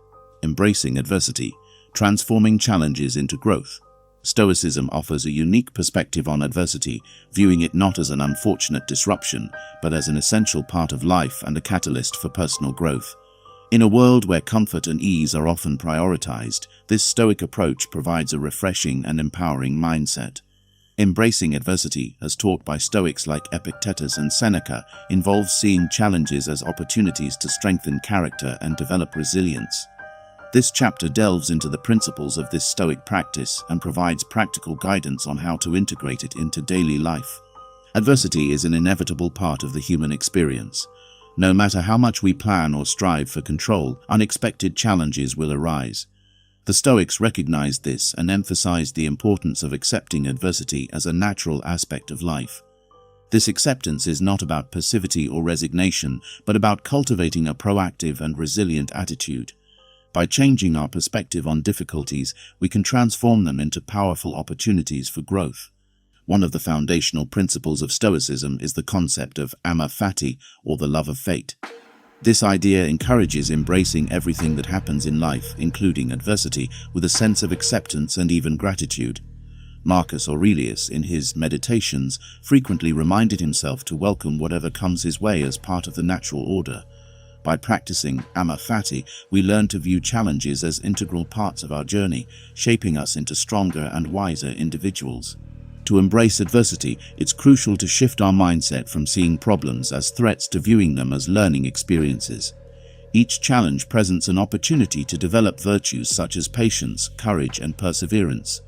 Embracing adversity, transforming challenges into growth. Stoicism offers a unique perspective on adversity, viewing it not as an unfortunate disruption, but as an essential part of life and a catalyst for personal growth. In a world where comfort and ease are often prioritized, this Stoic approach provides a refreshing and empowering mindset. Embracing adversity, as taught by Stoics like Epictetus and Seneca, involves seeing challenges as opportunities to strengthen character and develop resilience. This chapter delves into the principles of this Stoic practice and provides practical guidance on how to integrate it into daily life. Adversity is an inevitable part of the human experience. No matter how much we plan or strive for control, unexpected challenges will arise. The Stoics recognized this and emphasized the importance of accepting adversity as a natural aspect of life. This acceptance is not about passivity or resignation, but about cultivating a proactive and resilient attitude. By changing our perspective on difficulties, we can transform them into powerful opportunities for growth. One of the foundational principles of Stoicism is the concept of amor fati, or the love of fate. This idea encourages embracing everything that happens in life, including adversity, with a sense of acceptance and even gratitude. Marcus Aurelius, in his Meditations, frequently reminded himself to welcome whatever comes his way as part of the natural order. By practicing amor fati, we learn to view challenges as integral parts of our journey, shaping us into stronger and wiser individuals. To embrace adversity, it's crucial to shift our mindset from seeing problems as threats to viewing them as learning experiences. Each challenge presents an opportunity to develop virtues such as patience, courage, and perseverance.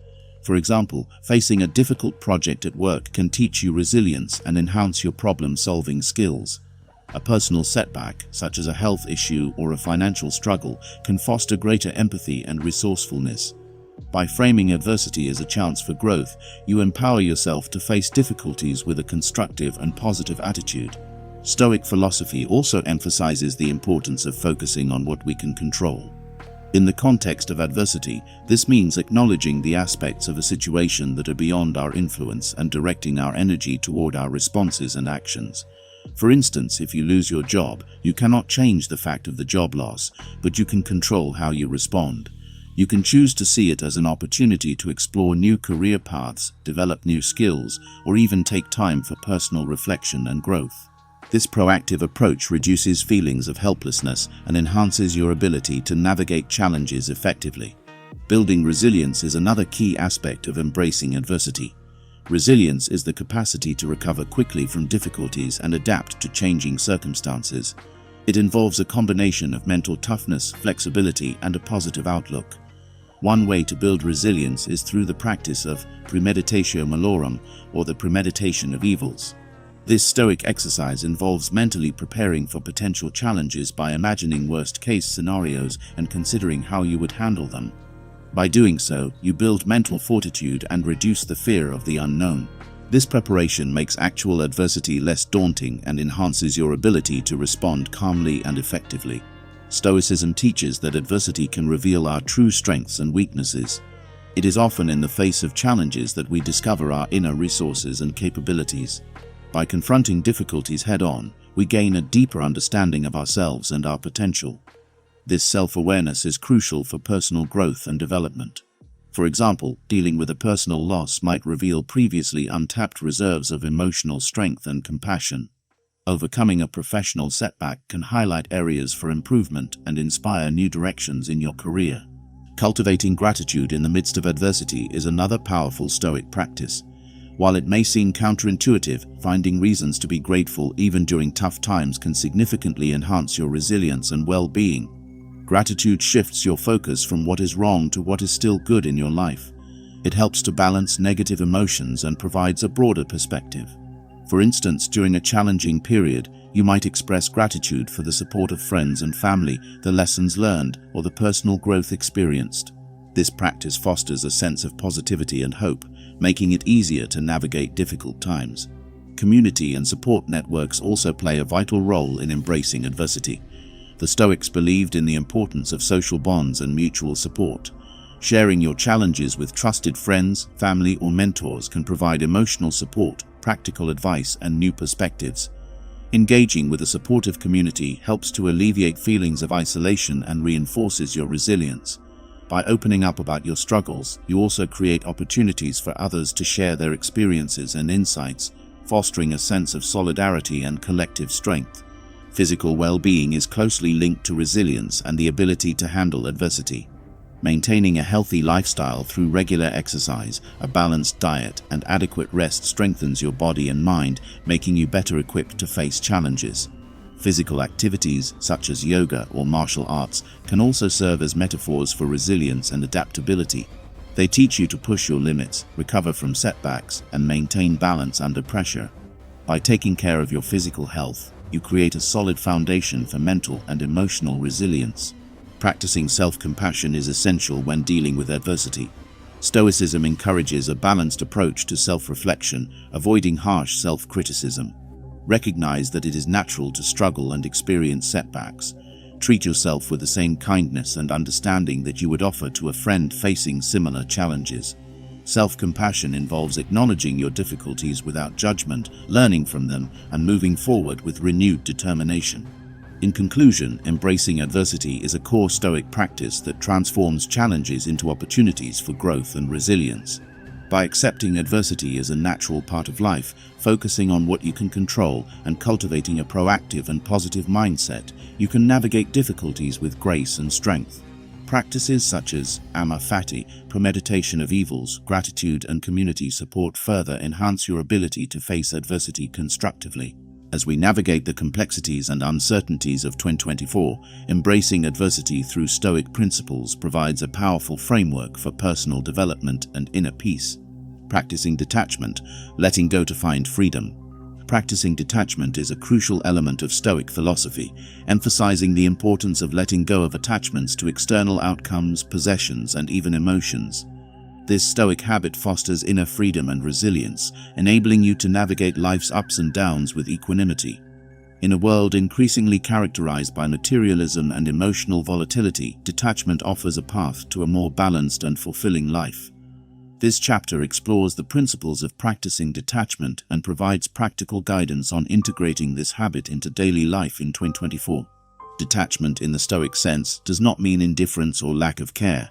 For example, facing a difficult project at work can teach you resilience and enhance your problem-solving skills. A personal setback, such as a health issue or a financial struggle, can foster greater empathy and resourcefulness. By framing adversity as a chance for growth, you empower yourself to face difficulties with a constructive and positive attitude. Stoic philosophy also emphasizes the importance of focusing on what we can control. In the context of adversity, this means acknowledging the aspects of a situation that are beyond our influence and directing our energy toward our responses and actions. For instance, if you lose your job, you cannot change the fact of the job loss, but you can control how you respond. You can choose to see it as an opportunity to explore new career paths, develop new skills, or even take time for personal reflection and growth. This proactive approach reduces feelings of helplessness and enhances your ability to navigate challenges effectively. Building resilience is another key aspect of embracing adversity. Resilience is the capacity to recover quickly from difficulties and adapt to changing circumstances. It involves a combination of mental toughness, flexibility, and a positive outlook. One way to build resilience is through the practice of premeditatio malorum, or the premeditation of evils. This Stoic exercise involves mentally preparing for potential challenges by imagining worst-case scenarios and considering how you would handle them. By doing so, you build mental fortitude and reduce the fear of the unknown. This preparation makes actual adversity less daunting and enhances your ability to respond calmly and effectively. Stoicism teaches that adversity can reveal our true strengths and weaknesses. It is often in the face of challenges that we discover our inner resources and capabilities. By confronting difficulties head-on, we gain a deeper understanding of ourselves and our potential. This self-awareness is crucial for personal growth and development. For example, dealing with a personal loss might reveal previously untapped reserves of emotional strength and compassion. Overcoming a professional setback can highlight areas for improvement and inspire new directions in your career. Cultivating gratitude in the midst of adversity is another powerful Stoic practice. While it may seem counterintuitive, finding reasons to be grateful even during tough times can significantly enhance your resilience and well-being. Gratitude shifts your focus from what is wrong to what is still good in your life. It helps to balance negative emotions and provides a broader perspective. For instance, during a challenging period, you might express gratitude for the support of friends and family, the lessons learned, or the personal growth experienced. This practice fosters a sense of positivity and hope, making it easier to navigate difficult times. Community and support networks also play a vital role in embracing adversity. The Stoics believed in the importance of social bonds and mutual support. Sharing your challenges with trusted friends, family, or mentors can provide emotional support, practical advice, and new perspectives. Engaging with a supportive community helps to alleviate feelings of isolation and reinforces your resilience. By opening up about your struggles, you also create opportunities for others to share their experiences and insights, fostering a sense of solidarity and collective strength. Physical well-being is closely linked to resilience and the ability to handle adversity. Maintaining a healthy lifestyle through regular exercise, a balanced diet, and adequate rest strengthens your body and mind, making you better equipped to face challenges. Physical activities, such as yoga or martial arts, can also serve as metaphors for resilience and adaptability. They teach you to push your limits, recover from setbacks, and maintain balance under pressure. By taking care of your physical health, you create a solid foundation for mental and emotional resilience. Practicing self-compassion is essential when dealing with adversity. Stoicism encourages a balanced approach to self-reflection, avoiding harsh self-criticism. Recognize that it is natural to struggle and experience setbacks. Treat yourself with the same kindness and understanding that you would offer to a friend facing similar challenges. Self-compassion involves acknowledging your difficulties without judgment, learning from them, and moving forward with renewed determination. In conclusion, embracing adversity is a core Stoic practice that transforms challenges into opportunities for growth and resilience. By accepting adversity as a natural part of life, focusing on what you can control, and cultivating a proactive and positive mindset, you can navigate difficulties with grace and strength. Practices such as Amma Fati, premeditation of evils, gratitude, and community support further enhance your ability to face adversity constructively. As we navigate the complexities and uncertainties of 2024, embracing adversity through Stoic principles provides a powerful framework for personal development and inner peace. Practicing detachment, letting go to find freedom. Practicing detachment is a crucial element of Stoic philosophy, emphasizing the importance of letting go of attachments to external outcomes, possessions, and even emotions. This Stoic habit fosters inner freedom and resilience, enabling you to navigate life's ups and downs with equanimity. In a world increasingly characterized by materialism and emotional volatility, detachment offers a path to a more balanced and fulfilling life. This chapter explores the principles of practicing detachment and provides practical guidance on integrating this habit into daily life in 2024. Detachment in the Stoic sense does not mean indifference or lack of care.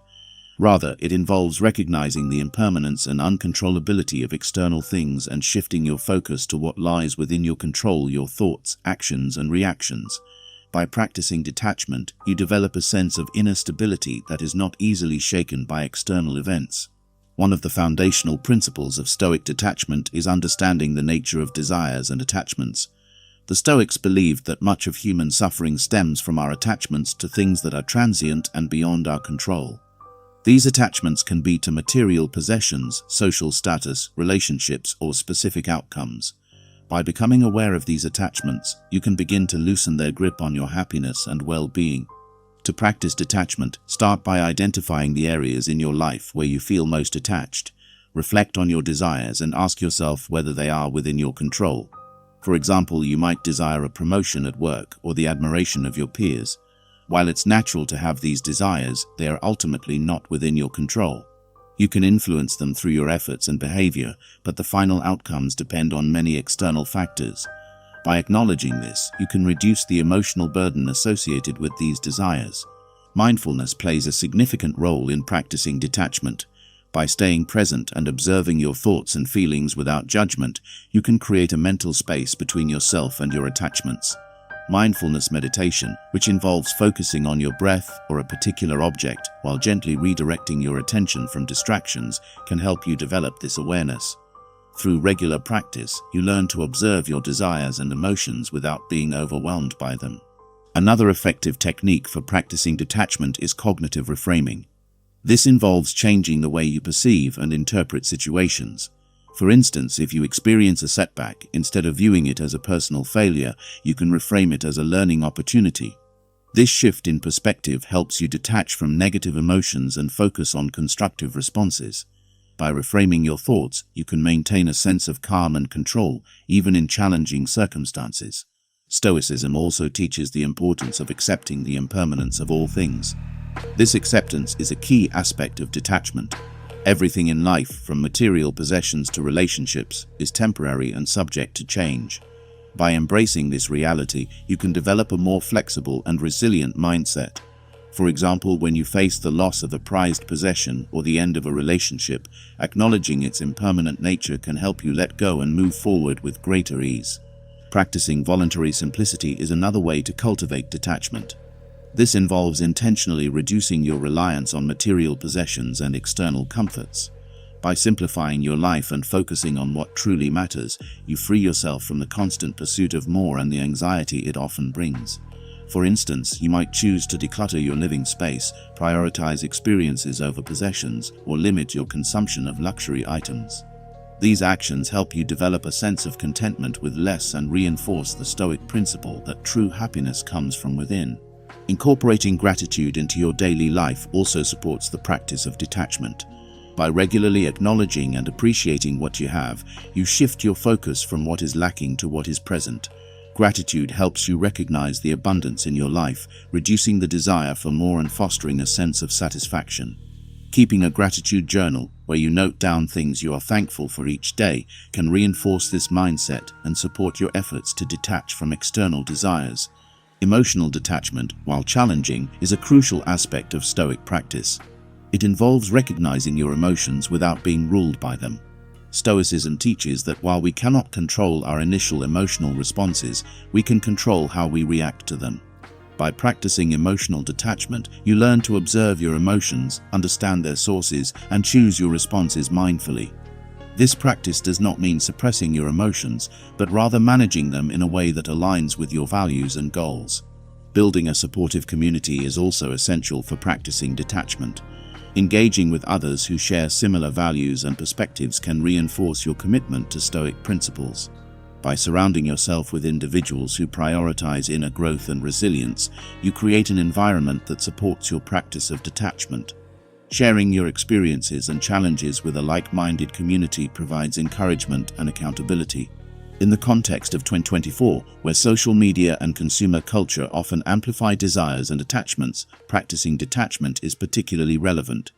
Rather, it involves recognizing the impermanence and uncontrollability of external things and shifting your focus to what lies within your control: your thoughts, actions, and reactions. By practicing detachment, you develop a sense of inner stability that is not easily shaken by external events. One of the foundational principles of Stoic detachment is understanding the nature of desires and attachments. The Stoics believed that much of human suffering stems from our attachments to things that are transient and beyond our control. These attachments can be to material possessions, social status, relationships, or specific outcomes. By becoming aware of these attachments, you can begin to loosen their grip on your happiness and well-being. To practice detachment, start by identifying the areas in your life where you feel most attached. Reflect on your desires and ask yourself whether they are within your control. For example, you might desire a promotion at work or the admiration of your peers. While it's natural to have these desires, they are ultimately not within your control. You can influence them through your efforts and behavior, but the final outcomes depend on many external factors. By acknowledging this, you can reduce the emotional burden associated with these desires. Mindfulness plays a significant role in practicing detachment. By staying present and observing your thoughts and feelings without judgment, you can create a mental space between yourself and your attachments. Mindfulness meditation, which involves focusing on your breath or a particular object while gently redirecting your attention from distractions, can help you develop this awareness. Through regular practice, you learn to observe your desires and emotions without being overwhelmed by them. Another effective technique for practicing detachment is cognitive reframing. This involves changing the way you perceive and interpret situations. For instance, if you experience a setback, instead of viewing it as a personal failure, you can reframe it as a learning opportunity. This shift in perspective helps you detach from negative emotions and focus on constructive responses. By reframing your thoughts, you can maintain a sense of calm and control, even in challenging circumstances. Stoicism also teaches the importance of accepting the impermanence of all things. This acceptance is a key aspect of detachment. Everything in life, from material possessions to relationships, is temporary and subject to change. By embracing this reality, you can develop a more flexible and resilient mindset. For example, when you face the loss of a prized possession or the end of a relationship, acknowledging its impermanent nature can help you let go and move forward with greater ease. Practicing voluntary simplicity is another way to cultivate detachment. This involves intentionally reducing your reliance on material possessions and external comforts. By simplifying your life and focusing on what truly matters, you free yourself from the constant pursuit of more and the anxiety it often brings. For instance, you might choose to declutter your living space, prioritize experiences over possessions, or limit your consumption of luxury items. These actions help you develop a sense of contentment with less and reinforce the Stoic principle that true happiness comes from within. Incorporating gratitude into your daily life also supports the practice of detachment. By regularly acknowledging and appreciating what you have, you shift your focus from what is lacking to what is present. Gratitude helps you recognize the abundance in your life, reducing the desire for more and fostering a sense of satisfaction. Keeping a gratitude journal, where you note down things you are thankful for each day, can reinforce this mindset and support your efforts to detach from external desires. Emotional detachment, while challenging, is a crucial aspect of Stoic practice. It involves recognizing your emotions without being ruled by them. Stoicism teaches that while we cannot control our initial emotional responses, we can control how we react to them. By practicing emotional detachment, you learn to observe your emotions, understand their sources, and choose your responses mindfully. This practice does not mean suppressing your emotions, but rather managing them in a way that aligns with your values and goals. Building a supportive community is also essential for practicing detachment. Engaging with others who share similar values and perspectives can reinforce your commitment to Stoic principles. By surrounding yourself with individuals who prioritize inner growth and resilience, you create an environment that supports your practice of detachment. Sharing your experiences and challenges with a like-minded community provides encouragement and accountability. In the context of 2024, where social media and consumer culture often amplify desires and attachments, practicing detachment is particularly relevant.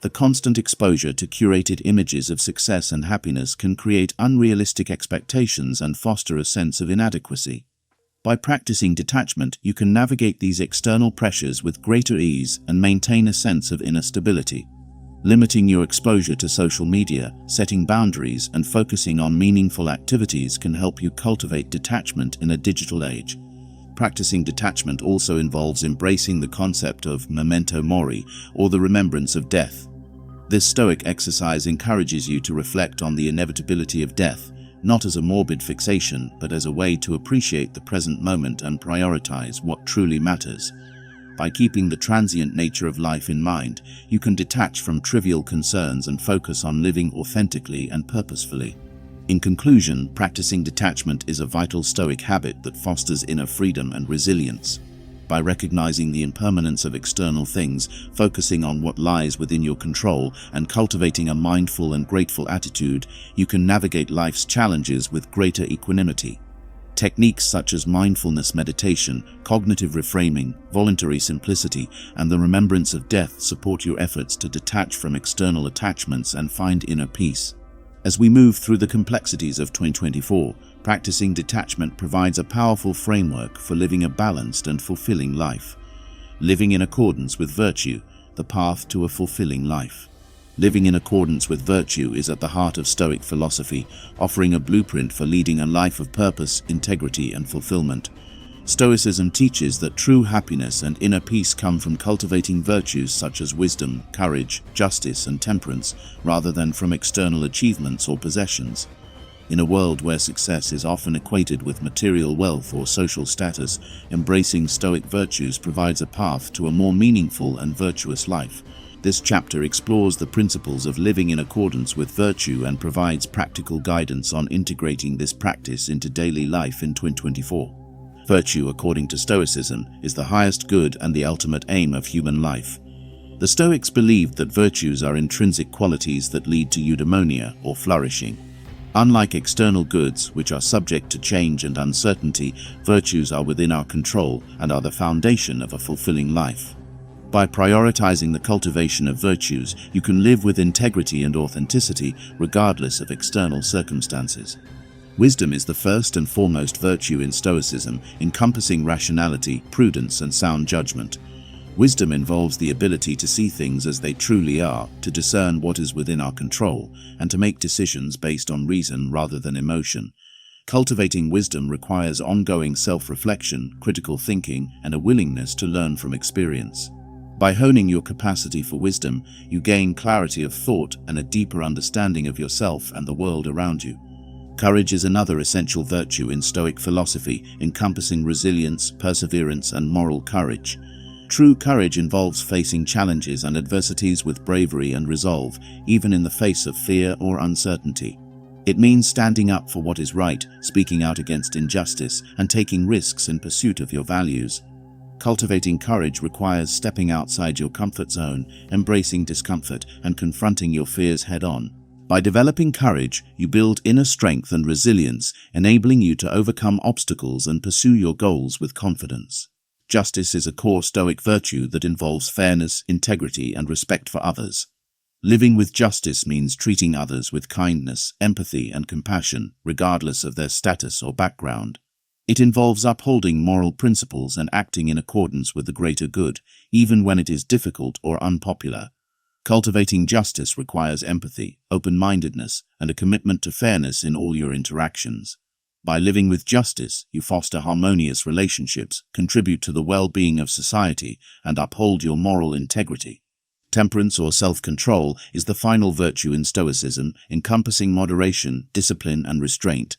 The constant exposure to curated images of success and happiness can create unrealistic expectations and foster a sense of inadequacy. By practicing detachment, you can navigate these external pressures with greater ease and maintain a sense of inner stability. Limiting your exposure to social media, setting boundaries, and focusing on meaningful activities can help you cultivate detachment in a digital age. Practicing detachment also involves embracing the concept of memento mori, or the remembrance of death. This Stoic exercise encourages you to reflect on the inevitability of death, not as a morbid fixation, but as a way to appreciate the present moment and prioritize what truly matters. By keeping the transient nature of life in mind, you can detach from trivial concerns and focus on living authentically and purposefully. In conclusion, practicing detachment is a vital Stoic habit that fosters inner freedom and resilience. By recognizing the impermanence of external things, focusing on what lies within your control, and cultivating a mindful and grateful attitude, you can navigate life's challenges with greater equanimity. Techniques such as mindfulness meditation, cognitive reframing, voluntary simplicity, and the remembrance of death support your efforts to detach from external attachments and find inner peace. As we move through the complexities of 2024, practicing detachment provides a powerful framework for living a balanced and fulfilling life. Living in accordance with virtue, the path to a fulfilling life. Living in accordance with virtue is at the heart of Stoic philosophy, offering a blueprint for leading a life of purpose, integrity, and fulfillment. Stoicism teaches that true happiness and inner peace come from cultivating virtues such as wisdom, courage, justice, and temperance, rather than from external achievements or possessions. In a world where success is often equated with material wealth or social status, embracing Stoic virtues provides a path to a more meaningful and virtuous life. This chapter explores the principles of living in accordance with virtue and provides practical guidance on integrating this practice into daily life in 2024. Virtue, according to Stoicism, is the highest good and the ultimate aim of human life. The Stoics believed that virtues are intrinsic qualities that lead to eudaimonia, or flourishing. Unlike external goods, which are subject to change and uncertainty, virtues are within our control and are the foundation of a fulfilling life. By prioritizing the cultivation of virtues, you can live with integrity and authenticity regardless of external circumstances. Wisdom is the first and foremost virtue in Stoicism, encompassing rationality, prudence, and sound judgment. Wisdom involves the ability to see things as they truly are, to discern what is within our control, and to make decisions based on reason rather than emotion. Cultivating wisdom requires ongoing self-reflection, critical thinking, and a willingness to learn from experience. By honing your capacity for wisdom, you gain clarity of thought and a deeper understanding of yourself and the world around you. Courage is another essential virtue in Stoic philosophy, encompassing resilience, perseverance, and moral courage. True courage involves facing challenges and adversities with bravery and resolve, even in the face of fear or uncertainty. It means standing up for what is right, speaking out against injustice, and taking risks in pursuit of your values. Cultivating courage requires stepping outside your comfort zone, embracing discomfort, and confronting your fears head-on. By developing courage, you build inner strength and resilience, enabling you to overcome obstacles and pursue your goals with confidence. Justice is a core Stoic virtue that involves fairness, integrity, and respect for others. Living with justice means treating others with kindness, empathy, and compassion, regardless of their status or background. It involves upholding moral principles and acting in accordance with the greater good, even when it is difficult or unpopular. Cultivating justice requires empathy, open-mindedness, and a commitment to fairness in all your interactions. By living with justice, you foster harmonious relationships, contribute to the well-being of society, and uphold your moral integrity. Temperance or self-control is the final virtue in Stoicism, encompassing moderation, discipline, and restraint.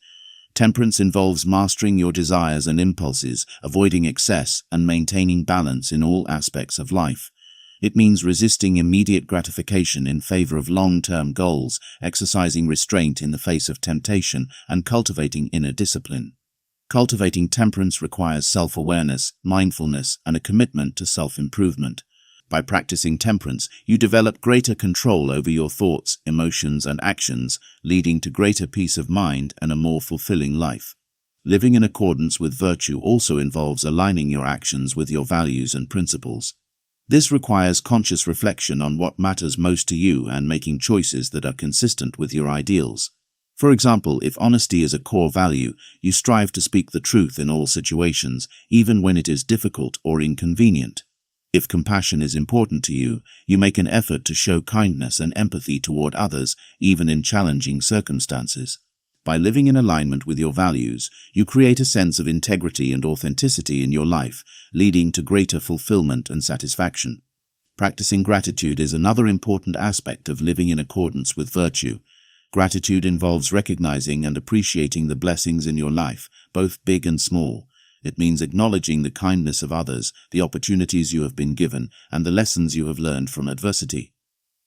Temperance involves mastering your desires and impulses, avoiding excess, and maintaining balance in all aspects of life. It means resisting immediate gratification in favor of long-term goals, exercising restraint in the face of temptation, and cultivating inner discipline. Cultivating temperance requires self-awareness, mindfulness, and a commitment to self-improvement. By practicing temperance, you develop greater control over your thoughts, emotions, and actions, leading to greater peace of mind and a more fulfilling life. Living in accordance with virtue also involves aligning your actions with your values and principles. This requires conscious reflection on what matters most to you and making choices that are consistent with your ideals. For example, if honesty is a core value, you strive to speak the truth in all situations, even when it is difficult or inconvenient. If compassion is important to you, you make an effort to show kindness and empathy toward others, even in challenging circumstances. By living in alignment with your values, you create a sense of integrity and authenticity in your life, leading to greater fulfillment and satisfaction. Practicing gratitude is another important aspect of living in accordance with virtue. Gratitude involves recognizing and appreciating the blessings in your life, both big and small. It means acknowledging the kindness of others, the opportunities you have been given, and the lessons you have learned from adversity.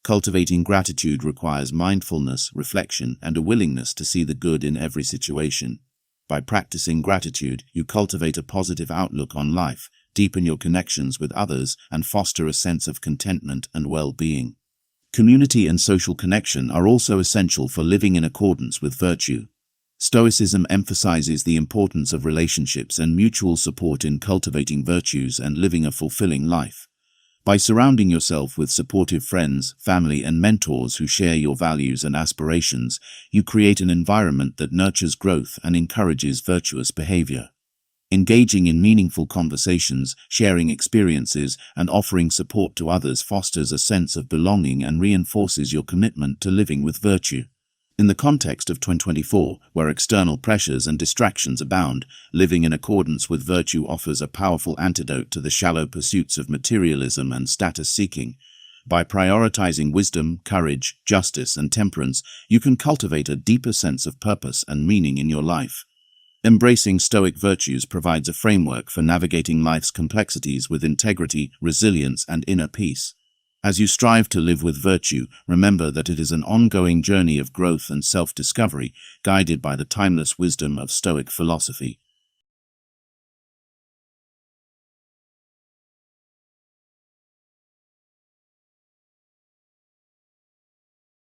Cultivating gratitude requires mindfulness, reflection, and a willingness to see the good in every situation. By practicing gratitude, you cultivate a positive outlook on life, deepen your connections with others, and foster a sense of contentment and well-being. Community and social connection are also essential for living in accordance with virtue. Stoicism emphasizes the importance of relationships and mutual support in cultivating virtues and living a fulfilling life. By surrounding yourself with supportive friends, family, and mentors who share your values and aspirations, you create an environment that nurtures growth and encourages virtuous behavior. Engaging in meaningful conversations, sharing experiences, and offering support to others fosters a sense of belonging and reinforces your commitment to living with virtue. In the context of 2024, where external pressures and distractions abound, living in accordance with virtue offers a powerful antidote to the shallow pursuits of materialism and status-seeking. By prioritizing wisdom, courage, justice, and temperance, you can cultivate a deeper sense of purpose and meaning in your life. Embracing Stoic virtues provides a framework for navigating life's complexities with integrity, resilience, and inner peace. As you strive to live with virtue, remember that it is an ongoing journey of growth and self-discovery, guided by the timeless wisdom of Stoic philosophy.